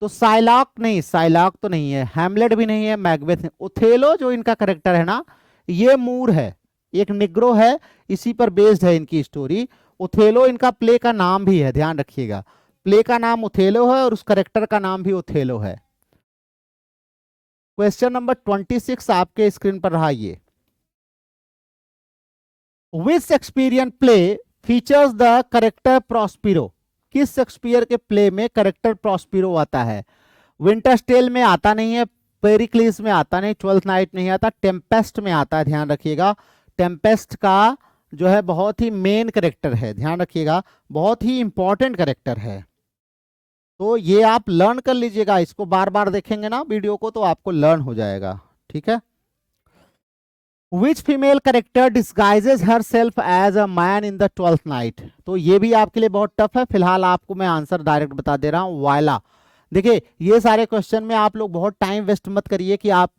तो साइलॉक नहीं, साइलॉक तो नहीं है, हैमलेट भी नहीं है, मैकबेथ नहीं। ओथेलो जो इनका कैरेक्टर है ना, ये मूर है, एक निग्रो है, इसी पर बेस्ड है इनकी स्टोरी। ओथेलो इनका प्ले का नाम भी है, ध्यान रखिएगा, प्ले का नाम ओथेलो है और उस कैरेक्टर का नाम भी ओथेलो है। क्वेश्चन नंबर 26 आपके स्क्रीन पर रहा ये। Which Shakespearean play features the character Prospero, किस शेक्सपियर के प्ले में करेक्टर प्रॉस्पिरो आता है? विंटर्स टेल में आता नहीं है, पेरिक्लिस में आता नहीं, ट्वेल्थ नाइट नहीं आता, टेम्पेस्ट में आता है। ध्यान रखिएगा, टेम्पेस्ट का जो है बहुत ही मेन करेक्टर है, ध्यान रखिएगा, बहुत ही इंपॉर्टेंट करेक्टर है। तो ये आप लर्न कर लीजिएगा, इसको बार बार देखेंगे ना वीडियो को तो आपको लर्न हो जाएगा, ठीक है। Which female character disguises herself as a man in the 12th night? तो ये भी आपके लिए बहुत टफ है, फिलहाल आपको मैं आंसर डायरेक्ट बता दे रहा हूं, वायला। देखिए ये सारे क्वेश्चन में आप लोग बहुत टाइम वेस्ट मत करिए कि आप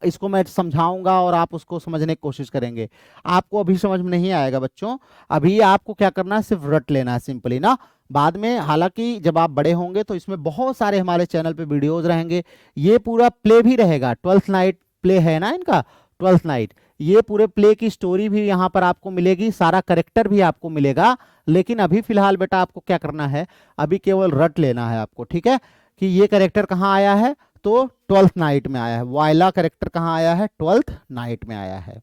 इसको मैं समझाऊंगा और आप उसको समझने की कोशिश करेंगे, आपको अभी समझ में नहीं आएगा बच्चों। अभी आपको क्या करना है, सिर्फ रट लेना है सिंपली ना, बाद में हालांकि जब आप बड़े होंगे तो इसमें बहुत सारे हमारे चैनल पे वीडियोज रहेंगे, ये पूरा प्ले भी रहेगा, 12th नाइट प्ले है ना इनका, 12th नाइट, ये पूरे प्ले की स्टोरी भी यहाँ पर आपको मिलेगी, सारा करेक्टर भी आपको मिलेगा। लेकिन अभी फिलहाल बेटा आपको क्या करना है, अभी केवल रट लेना है आपको, ठीक है, कि ये करेक्टर कहाँ आया है, तो 12th नाइट में आया है, वायला करेक्टर कहाँ आया है, 12th नाइट में आया है।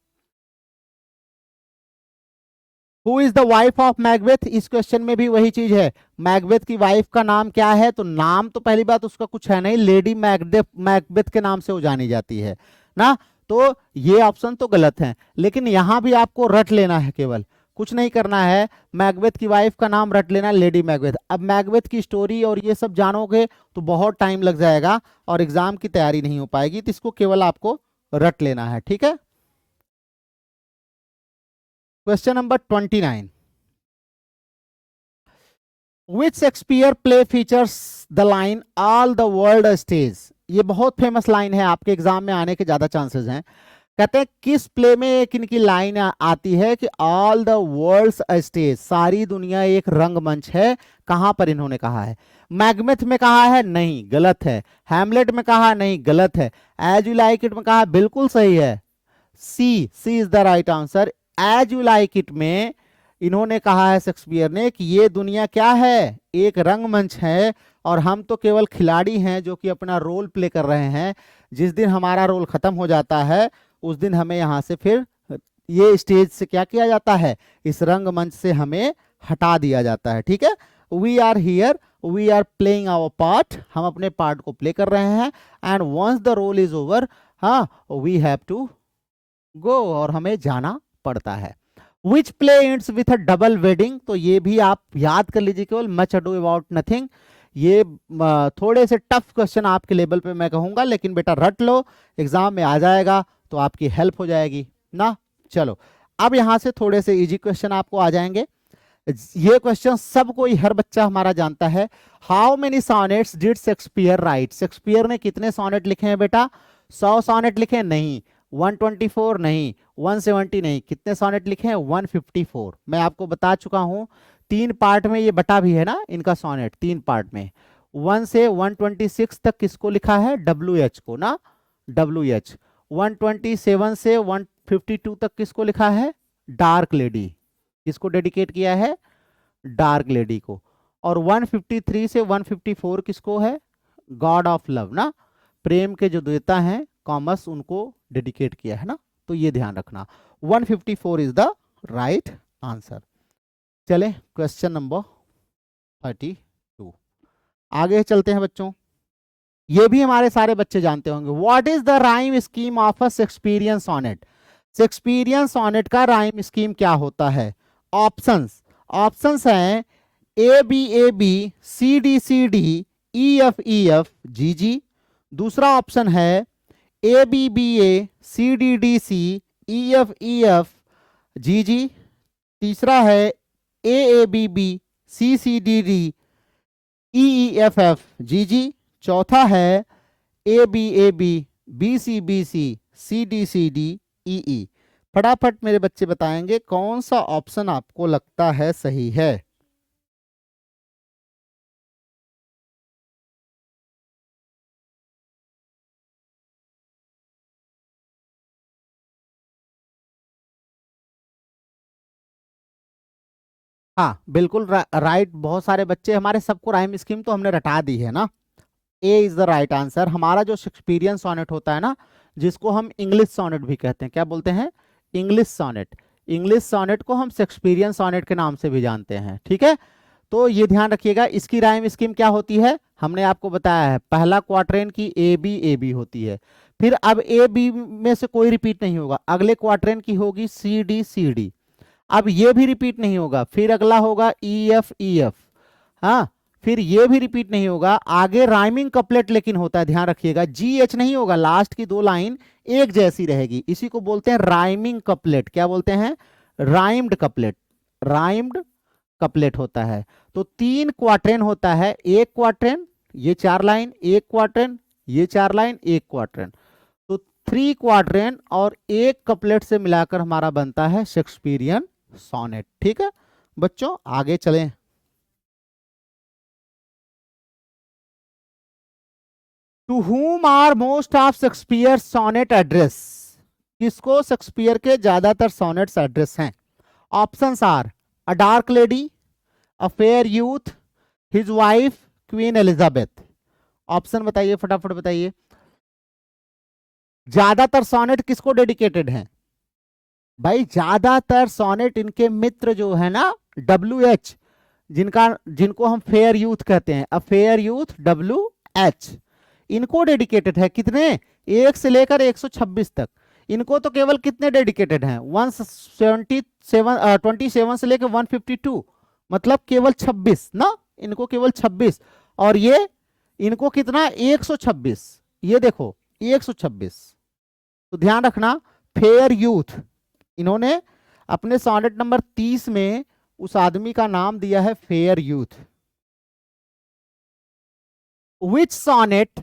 Who is the wife of Macbeth? इस क्वेश्चन में भी वही चीज है, मैकबेथ की वाइफ का नाम क्या है, तो नाम तो पहली बात उसका कुछ है नहीं, लेडी मैकबेथ के नाम से वो जानी जाती है ना, तो ये ऑप्शन तो गलत है। लेकिन यहां भी आपको रट लेना है, केवल कुछ नहीं करना है, मैकबेथ की वाइफ का नाम रट लेना, लेडी मैकबेथ। अब मैकबेथ की स्टोरी और ये सब जानोगे तो बहुत टाइम लग जाएगा और एग्जाम की तैयारी नहीं हो पाएगी, तो इसको केवल आपको रट लेना है, ठीक है। Question number 29, which Shakespeare play features the line all the world stage? ये बहुत फेमस लाइन है, आपके एग्जाम में आने के ज्यादा चांसेस हैं। कहते हैं किस प्ले में एक इनकी लाइन आती है कि ऑल द वर्ल्ड्स स्टेज, सारी दुनिया एक रंगमंच है, कहां पर इन्होंने कहा है? मैकबेथ में कहा है? नहीं, गलत है। हैमलेट में कहा? नहीं, गलत है। एज यू लाइक इट में कहा? बिल्कुल सही है, C is the right answer. As you like it में इन्होंने कहा है शेक्सपियर ने कि ये दुनिया क्या है, एक रंगमंच है और हम तो केवल खिलाड़ी हैं जो कि अपना रोल प्ले कर रहे हैं। जिस दिन हमारा रोल खत्म हो जाता है उस दिन हमें यहाँ से फिर ये स्टेज से क्या किया जाता है, इस रंगमंच से हमें हटा दिया जाता है, ठीक है। We are here, we are playing our part, हम अपने पार्ट को प्ले कर रहे हैं, and once the role is over, हाँ, वी हैव टू गो, और हमें जाना पड़ता है। Which play ends with a double wedding? तो ये भी आप याद कर लीजिए, केवल मच अडू अबाउट नथिंग। ये थोड़े से टफ क्वेश्चन आपके लेवल पे मैं कहूंगा, लेकिन बेटा रट लो, एग्जाम में आ जाएगा तो आपकी हेल्प हो जाएगी ना। चलो अब यहां से थोड़े से इजी क्वेश्चन आपको आ जाएंगे। ये क्वेश्चन सब कोई, हर बच्चा हमारा जानता है। How many sonnets did Shakespeare right? Shakespeare ने कितने सॉनेट लिखे हैं बेटा? 100 सॉनेट लिखे? नहीं। 124? नहीं। 170? नहीं। कितने सॉनेट लिखे हैं? 154। मैं आपको बता चुका हूं, 3 पार्ट में ये बटा भी है ना इनका सॉनेट, 3 पार्ट में। 1 से 126 तक किसको लिखा है? WH को ना, WH। 127 से 152 तक किसको लिखा है? Dark lady. किसको डेडिकेट किया है? डार्क लेडी को। और 153 से 154 किसको है? गॉड ऑफ लव ना, प्रेम के जो देवता हैं कॉमर्स, उनको डेडिकेट किया है ना, तो ये ध्यान रखना। 154 इज द राइट आंसर। चले क्वेश्चन नंबर 32, आगे चलते हैं बच्चों। ये भी हमारे सारे बच्चे जानते होंगे। What is the rhyme scheme of a Shakespearean sonnet? Shakespearean sonnet का राइम स्कीम क्या होता है? ऑप्शंस हैं A B C D E F G। दूसरा ऑप्शन है A C D E F G। तीसरा है A C D E F G। चौथा है A B C D E। फटाफट मेरे बच्चे बताएंगे कौन सा ऑप्शन आपको लगता है सही है। हाँ बिल्कुल राइट, बहुत सारे बच्चे हमारे, सबको राइम स्कीम तो हमने रटा दी है ना। ए इज द राइट आंसर। हमारा जो शेक्सपियरियन सॉनेट होता है ना, जिसको हम इंग्लिश सॉनेट भी कहते हैं, क्या बोलते हैं? English sonnet. इंग्लिश सॉनेट को हम शेक्सपियरियन सॉनेट के नाम से भी जानते हैं, ठीक है। तो ये ध्यान रखिएगा, इसकी राइम स्कीम क्या होती है, हमने आपको बताया है, पहला क्वार्टेन की ए बी होती है, फिर अब ए बी में से कोई रिपीट नहीं होगा, अगले क्वार्टेन की होगी सी डी, अब ये भी रिपीट नहीं होगा, फिर अगला होगा ई एफ, हाँ, फिर ये भी रिपीट नहीं होगा, आगे राइमिंग कपलेट लेकिन होता है, ध्यान रखिएगा, जी एच नहीं होगा, लास्ट की दो लाइन एक जैसी रहेगी, इसी को बोलते हैं राइमिंग कपलेट। क्या बोलते हैं, राइम्ड कपलेट, राइम्ड कपलेट होता है। तो 3 क्वार्टेन होता है, एक क्वार्टेन ये 4 लाइन, एक क्वार्टेन ये 4 लाइन, एक क्वार्टेन, तो 3 क्वार्टेन और एक कपलेट से मिलाकर हमारा बनता है शेक्सपियरियन सोनेट। ठीक है बच्चों, आगे चलें। To whom are most of Shakespeare sonnet address, किसको शेक्सपियर के ज्यादातर सोनेट्स एड्रेस हैं? Options are a dark lady, a fair youth, his wife, Queen Elizabeth. Option बताइए, फटाफट बताइए, ज्यादातर सोनेट किसको डेडिकेटेड हैं? भाई ज्यादातर सोनेट इनके मित्र जो है ना WH, जिनको हम फेयर यूथ कहते हैं, अ फेयर यूथ WH, इनको डेडिकेटेड है। कितने, 1 से लेकर 126 तक। इनको तो केवल कितने डेडिकेटेड हैं, 27 से लेकर 152, मतलब केवल 26 ना, इनको केवल 26, और ये इनको कितना 126, ये देखो 126। तो ध्यान रखना, फेयर यूथ, इन्होंने अपने सोनेट नंबर 30 में उस आदमी का नाम दिया है fair youth. Which sonnet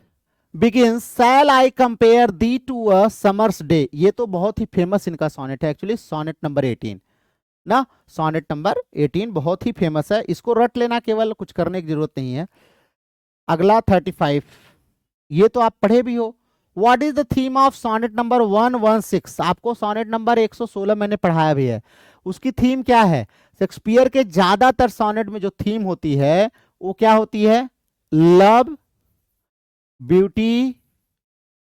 begins shall I compare thee to a summer's day, ये तो बहुत ही फेमस इनका सोनेट है एक्चुअली, सोनेट नंबर 18 ना, सोनेट नंबर 18 बहुत ही फेमस है, इसको रट लेना, केवल कुछ करने की जरूरत नहीं है। अगला 35, ये तो आप पढ़े भी हो। What is the theme of sonnet number 116, आपको सोनेट नंबर 116 मैंने पढ़ाया भी है, उसकी थीम क्या है? शेक्सपियर के ज्यादातर सोनेट में जो थीम होती है वो क्या होती है? Love, beauty,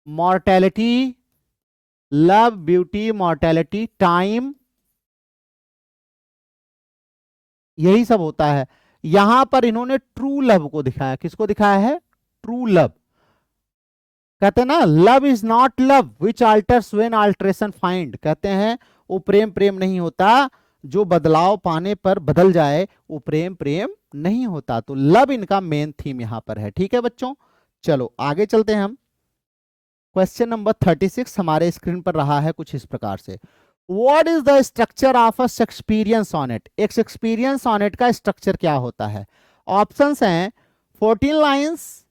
mortality, love, beauty, mortality, time, यही सब होता है। यहां पर इन्होंने ट्रू लव को दिखाया, किसको दिखाया है? True love. कहते हैं ना, love is not love which altars when alteration find, कहते हैं वो प्रेम प्रेम नहीं होता जो बदलाव पाने पर बदल जाए, वो प्रेम प्रेम नहीं होता। तो लव इनका मेन थीम यहां पर है। ठीक है बच्चों, चलो आगे चलते हैं हम। क्वेश्चन नंबर 36 हमारे स्क्रीन पर रहा है कुछ इस प्रकार से, what is the structure of a Shakespearean sonnet, एक शेक्सपियरियन सोनेट का स्ट्रक्चर क्या होता है? ऑप्शंस हैं, 14 लाइंस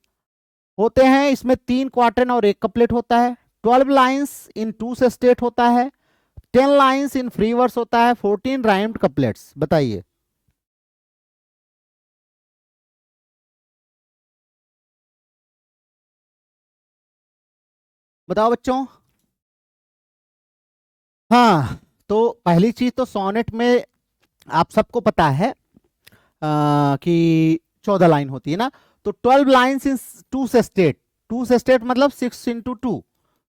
होते हैं, इसमें 3 क्वार्टन और एक कपलेट होता है, 12 लाइंस इन 2 से स्टेट होता है, 10 लाइंस इन फ्री वर्स होता है, 14 राइम्ड कपलेट्स। बताइए। बताओ बच्चों। हाँ, तो पहली चीज तो सोनेट में आप सबको पता है कि 14 लाइन होती है ना, तो 12 लाइंस इन 2 से स्टेट, 2 से स्टेट मतलब 6 इंटू 2,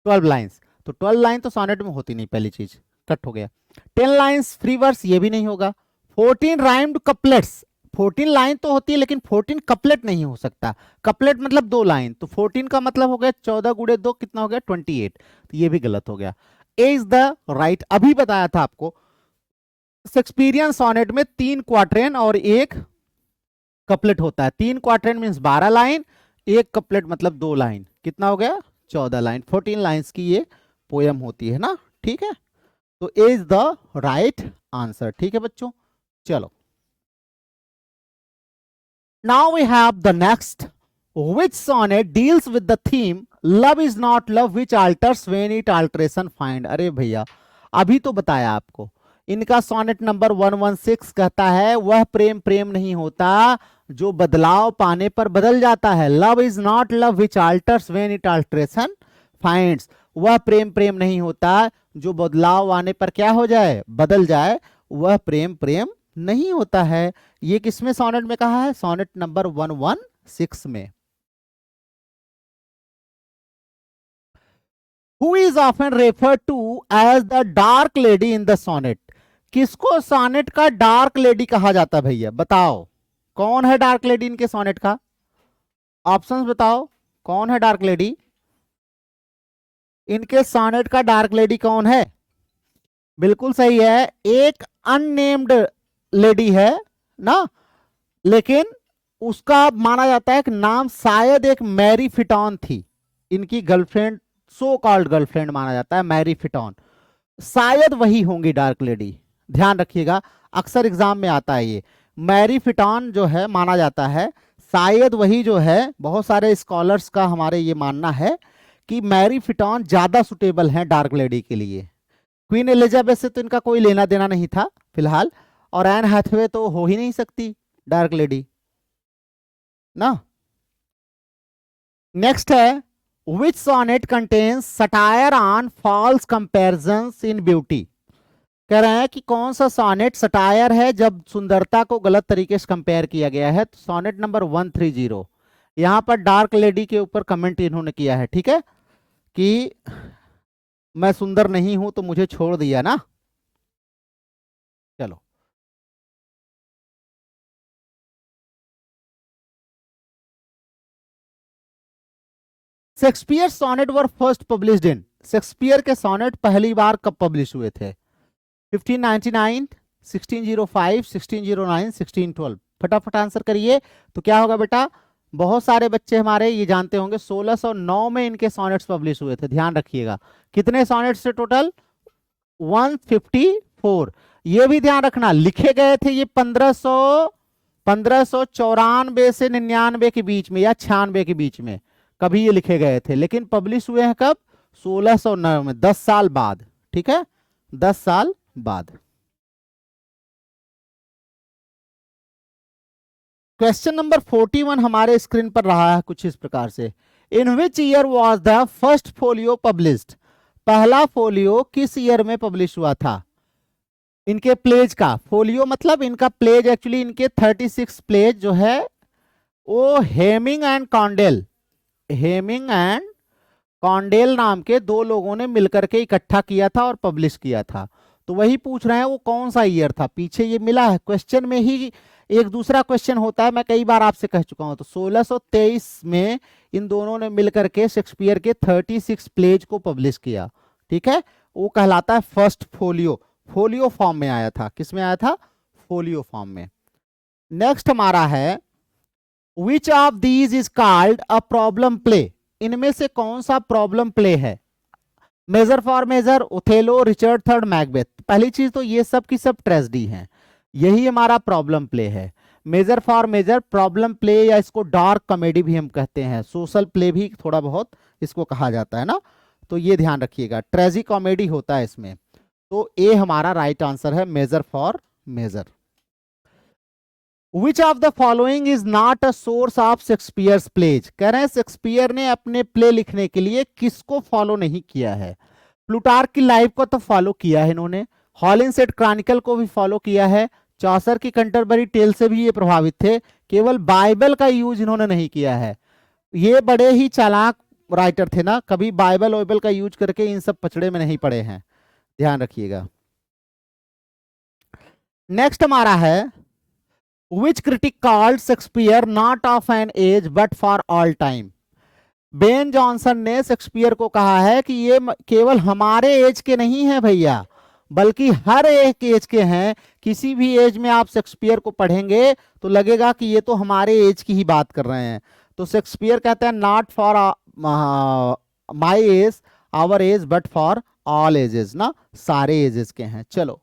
12 लाइंस, तो 12 लाइन तो सोनेट में होती नहीं, पहली चीज कट हो गया। 10 लाइंस फ्री वर्स, ये भी नहीं होगा। 14 राइम्ड कपलेट्स, 14 लाइन तो होती है लेकिन 14 कपलेट नहीं हो सकता, कपलेट मतलब 2 लाइन, तो 14 का मतलब हो गया 14 गुड़े 2 कितना हो गया 28, तो ये भी गलत हो गया। ए इज द राइट, अभी बताया था आपको, शेक्सपियरियन सोनेट में 3 क्वार्टेन और एक कपलेट होता है, 3 क्वार्टेन मींस 12 लाइन, एक कपलेट मतलब 2 लाइन, कितना हो गया 14 लाइन, 14 लाइंस की ये पोयम होती है ना। ठीक है, तो A is the right answer. ठीक है बच्चों, चलो now we have the next, which sonnet deals with the theme love is not love which alters when it alteration find। अरे भैया अभी तो बताया आपको, इनका सोनेट नंबर 116 कहता है वह प्रेम प्रेम नहीं होता जो बदलाव पाने पर बदल जाता है। Love is not love which altars when it alteration finds, वह प्रेम प्रेम नहीं होता जो बदलाव आने पर क्या हो जाए, बदल जाए, वह प्रेम प्रेम नहीं होता है। ये किसमें सोनेट में कहा है? सोनेट नंबर 116 में। Who is often referred to as the dark lady in the sonnet, किसको सोनेट का डार्क लेडी कहा जाता है भैया? बताओ कौन है डार्क लेडी इनके सोनेट का? ऑप्शंस बताओ, कौन है डार्क लेडी? इनके सोनेट का डार्क लेडी कौन है? बिल्कुल सही है, एक अननेम्ड लेडी है ना, लेकिन उसका माना जाता है कि नाम शायद एक मैरी फिटॉन थी, इनकी गर्लफ्रेंड, सो कॉल्ड गर्लफ्रेंड माना जाता है मैरी फिटॉन, शायद वही होंगी डार्क लेडी। ध्यान रखिएगा, अक्सर एग्जाम में आता है ये मैरी फिटॉन जो है, माना जाता है शायद वही जो है। बहुत सारे स्कॉलर्स का हमारे ये मानना है कि मैरी फिटॉन ज्यादा सुटेबल है डार्क लेडी के लिए। क्वीन एलिजाबेथ से तो इनका कोई लेना देना नहीं था फिलहाल, और एन हैथवे तो हो ही नहीं सकती डार्क लेडी ना। नेक्स्ट है, which sonnet contains satire on false comparisons in beauty. कह रहे हैं कि कौन सा सोनेट सटायर है जब सुंदरता को गलत तरीके से कंपेयर किया गया है। तो सोनेट नंबर 130, यहां पर डार्क लेडी के ऊपर कमेंट इन्होंने किया है, ठीक है, कि मैं सुंदर नहीं हूं तो मुझे छोड़ दिया ना। चलो, Shakespeare sonnet were first published in, Shakespeare के सोनेट पहली बार कब पब्लिश हुए थे? 1599, 1605, 1609, 1612। फटाफट आंसर करिए। तो क्या होगा बेटा, बहुत सारे बच्चे हमारे ये जानते होंगे 1609 में इनके सोनेट्स पब्लिश हुए थे। ध्यान रखिएगा, कितने सोनेट्स थे टोटल? 154। ये भी ध्यान रखना, लिखे गए थे ये 1594 से 99 के बीच में या 96 के बीच में कभी ये लिखे गए थे, लेकिन पब्लिश हुए हैं कब? 1609 में, 10 साल बाद। ठीक है, 10 साल बाद। क्वेश्चन नंबर 41 हमारे स्क्रीन पर रहा है कुछ इस प्रकार से, in which year was the first folio published. पहला फोलियो किस ईयर में पब्लिश हुआ था? इनके प्लेज का, फोलियो मतलब इनका प्लेज, एक्चुअली इनके 36 प्लेज जो है वो Heminges and Condell, Heminges and Condell नाम के दो लोगों ने मिलकर के इकट्ठा किया था और पब्लिश किया था। तो वही पूछ रहे हैं वो कौन सा ईयर था। पीछे ये मिला है क्वेश्चन में ही, एक दूसरा क्वेश्चन होता है, मैं कई बार आपसे कह चुका हूं। तो 1623 में इन दोनों ने मिलकर के शेक्सपियर के 36 प्लेज को पब्लिश किया। ठीक है, वो कहलाता है फर्स्ट फोलियो, फोलियो फॉर्म में आया था। किस में आया था? फोलियो फॉर्म में। नेक्स्ट हमारा है, which of these is called a problem play. इनमें से कौन सा प्रॉब्लम प्ले है? Measure for Measure, Othello, Richard third, Macbeth. पहली चीज तो ये सब की सब ट्रेजेडी हैं, यही हमारा प्रॉब्लम प्ले है। Measure for Measure, problem play, या इसको डार्क कॉमेडी भी हम कहते हैं, सोशल प्ले भी थोड़ा बहुत इसको कहा जाता है ना। तो ये ध्यान रखिएगा, ट्रेजी कॉमेडी होता है इसमें। तो ए हमारा राइट आंसर है, Measure for Measure. Which of the following is not a source of Shakespeare's plays. कह रहे हैं शेक्सपियर ने अपने प्ले लिखने के लिए किसको फॉलो नहीं किया है? प्लूटार्क की लाइफ को तो फॉलो किया है इन्होंने, हॉलिनसेट क्रॉनिकल को भी फॉलो किया है, चौसर की कंटरबरी टेल से भी ये प्रभावित थे, केवल बाइबल का यूज इन्होंने नहीं किया है। ये बड़े ही चालाक राइटर थे ना, कभी बाइबल वाइबल का यूज करके इन सब पचड़े में नहीं पड़े हैं, ध्यान रखिएगा। नेक्स्ट हमारा है, which critic called Shakespeare not of an age but for all time. Ben Jonson ने शेक्सपियर को कहा है कि ये केवल हमारे एज के नहीं है भैया, बल्कि हर एक एज के हैं। किसी भी एज में आप शेक्सपियर को पढ़ेंगे तो लगेगा कि ये तो हमारे एज की ही बात कर रहे हैं। तो शेक्सपियर कहते हैं not for my age, our age, but for all ages ना, सारे एजेस के हैं। चलो,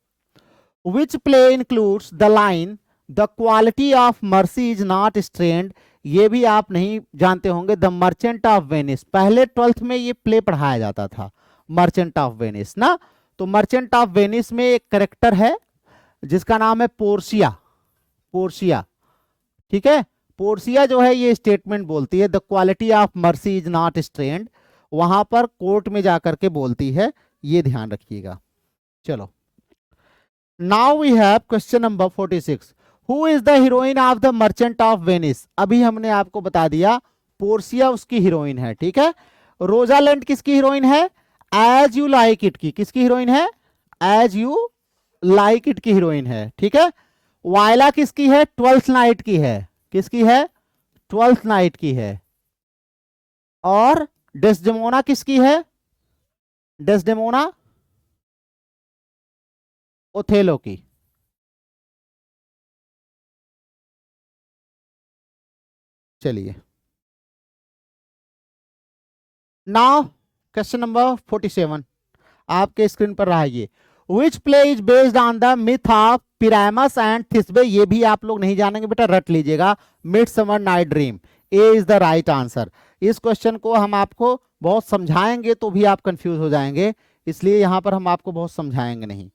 which play includes the line the quality of mercy is not strained. ये भी आप नहीं जानते होंगे, द मर्चेंट ऑफ वेनिस। पहले 12th में ये प्ले पढ़ाया जाता था, मर्चेंट ऑफ वेनिस ना। तो मर्चेंट ऑफ वेनिस में एक करेक्टर है जिसका नाम है पोर्सिया, पोर्सिया। ठीक है, पोर्सिया जो है ये स्टेटमेंट बोलती है the quality of mercy is not strained, वहां पर कोर्ट में जाकर के बोलती है, ये ध्यान रखिएगा। चलो, now we have question number 46, who is the heroine of the Merchant of Venice. अभी हमने आपको बता दिया पोर्सिया उसकी हीरोइन है। ठीक है, रोजालैंड किसकी हीरोइन है? एज यू लाइक इट की। किसकी हीरोइन है? एज यू लाइक इट की हीरोइन है। ठीक है, वायला किसकी है? 12th नाइट की है। किसकी है? ट्वेल्थ नाइट की है। और डेस्डेमोना किसकी है? डेस्डेमोना ओथेलो की। चलिए, नाउ क्वेश्चन नंबर 47 आपके स्क्रीन पर रहा ये। Which play is based on the myth of Pyramus and Thisbe? ये भी आप लोग नहीं जानेंगे बेटा, रट लीजिएगा। Midsummer night dream, A is the right answer. इस क्वेश्चन को हम आपको बहुत समझाएंगे तो भी आप कंफ्यूज हो जाएंगे, इसलिए यहां पर हम आपको बहुत समझाएंगे नहीं।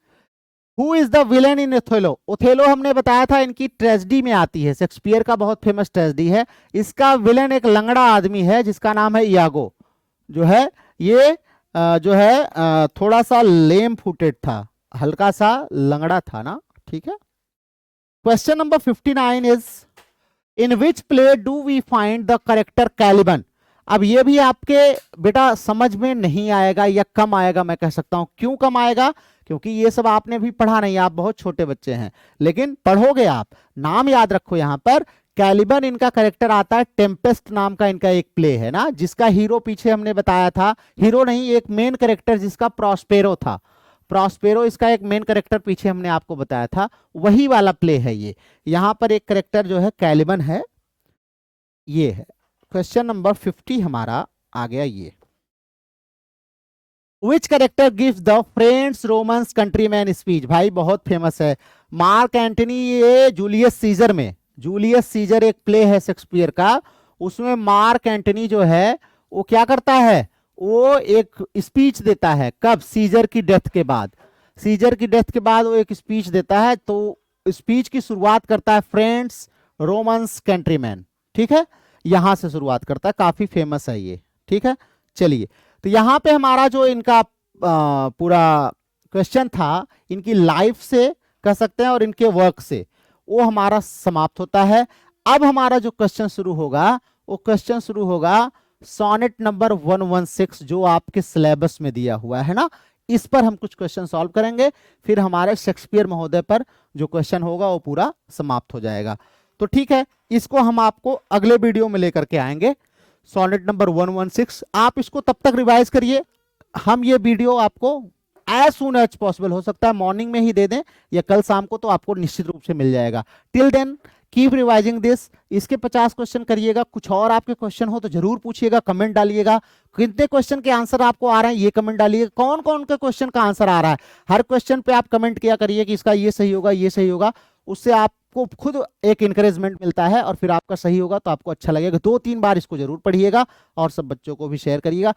Who is the villain in Othello? Othello हमने बताया था इनकी ट्रेजेडी में आती है, शेक्सपियर का बहुत फेमस ट्रेजेडी है। इसका विलेन एक लंगड़ा आदमी है जिसका नाम है इयागो, जो है ये जो है थोड़ा सा लेम फुटेड था, हल्का सा लंगड़ा था ना, ठीक है। Question number 59 is in which play do we find the character Caliban? अब ये भी आपके बेटा समझ में नहीं आएगा या कम आएगा, मैं कह सकता हूं। क्यों कम आएगा? क्योंकि ये सब आपने भी पढ़ा नहीं, आप बहुत छोटे बच्चे हैं, लेकिन पढ़ोगे आप। नाम याद रखो यहां पर, कैलिबन इनका करेक्टर आता है। टेम्पेस्ट नाम का इनका एक प्ले है ना, जिसका हीरो पीछे हमने बताया था, हीरो नहीं एक मेन करेक्टर जिसका प्रॉस्पेरो था। प्रॉस्पेरो इसका एक मेन करेक्टर पीछे हमने आपको बताया था, वही वाला प्ले है ये। यहां पर एक करेक्टर जो है कैलिबन है, ये है। क्वेश्चन नंबर 50 हमारा आ गया ये। विच character gives the friends Romans countryman speech? भाई बहुत फेमस है, मार्क एंटनी। ये जूलियस सीजर में, जूलियस सीजर एक प्ले है शेक्सपियर का, उसमें मार्क एंटनी जो है वो क्या करता है, वो एक स्पीच देता है। कब? सीजर की डेथ के बाद। सीजर की डेथ के बाद वो एक स्पीच देता है, तो स्पीच की शुरुआत करता है फ्रेंड्स रोमन्स कंट्रीमैन, ठीक है, यहां से शुरुआत करता है, काफी फेमस है ये, ठीक है। चलिए, तो यहां पे हमारा जो इनका पूरा क्वेश्चन था इनकी लाइफ से कह सकते हैं और इनके वर्क से, वो हमारा समाप्त होता है। अब हमारा जो क्वेश्चन शुरू होगा, वो क्वेश्चन शुरू होगा सोनेट नंबर 116 जो आपके सिलेबस में दिया हुआ है ना, इस पर हम कुछ क्वेश्चन सॉल्व करेंगे, फिर हमारे शेक्सपियर महोदय पर जो क्वेश्चन होगा वो पूरा समाप्त हो जाएगा। तो ठीक है, इसको हम आपको अगले वीडियो में लेकर के आएंगे, सोनेट नंबर 116। आप इसको तब तक रिवाइज करिए, हम ये वीडियो आपको एज सुन एज पॉसिबल, हो सकता है मॉर्निंग में ही दे दें या कल शाम को, तो आपको निश्चित रूप से मिल जाएगा। Till then keep revising this. इसके 50 क्वेश्चन करिएगा। कुछ और आपके क्वेश्चन हो तो जरूर पूछिएगा, कमेंट डालिएगा। कितने क्वेश्चन के आंसर आपको आ रहे हैं ये कमेंट डालिएगा, कौन कौन के क्वेश्चन का आंसर आ रहा है। हर क्वेश्चन पे आप कमेंट किया करिए कि इसका ये सही होगा, ये सही होगा, उससे आपको खुद एक इंकरेजमेंट मिलता है और फिर आपका सही होगा तो आपको अच्छा लगेगा। 2-3 बार इसको जरूर पढ़िएगा और सब बच्चों को भी शेयर करिएगा।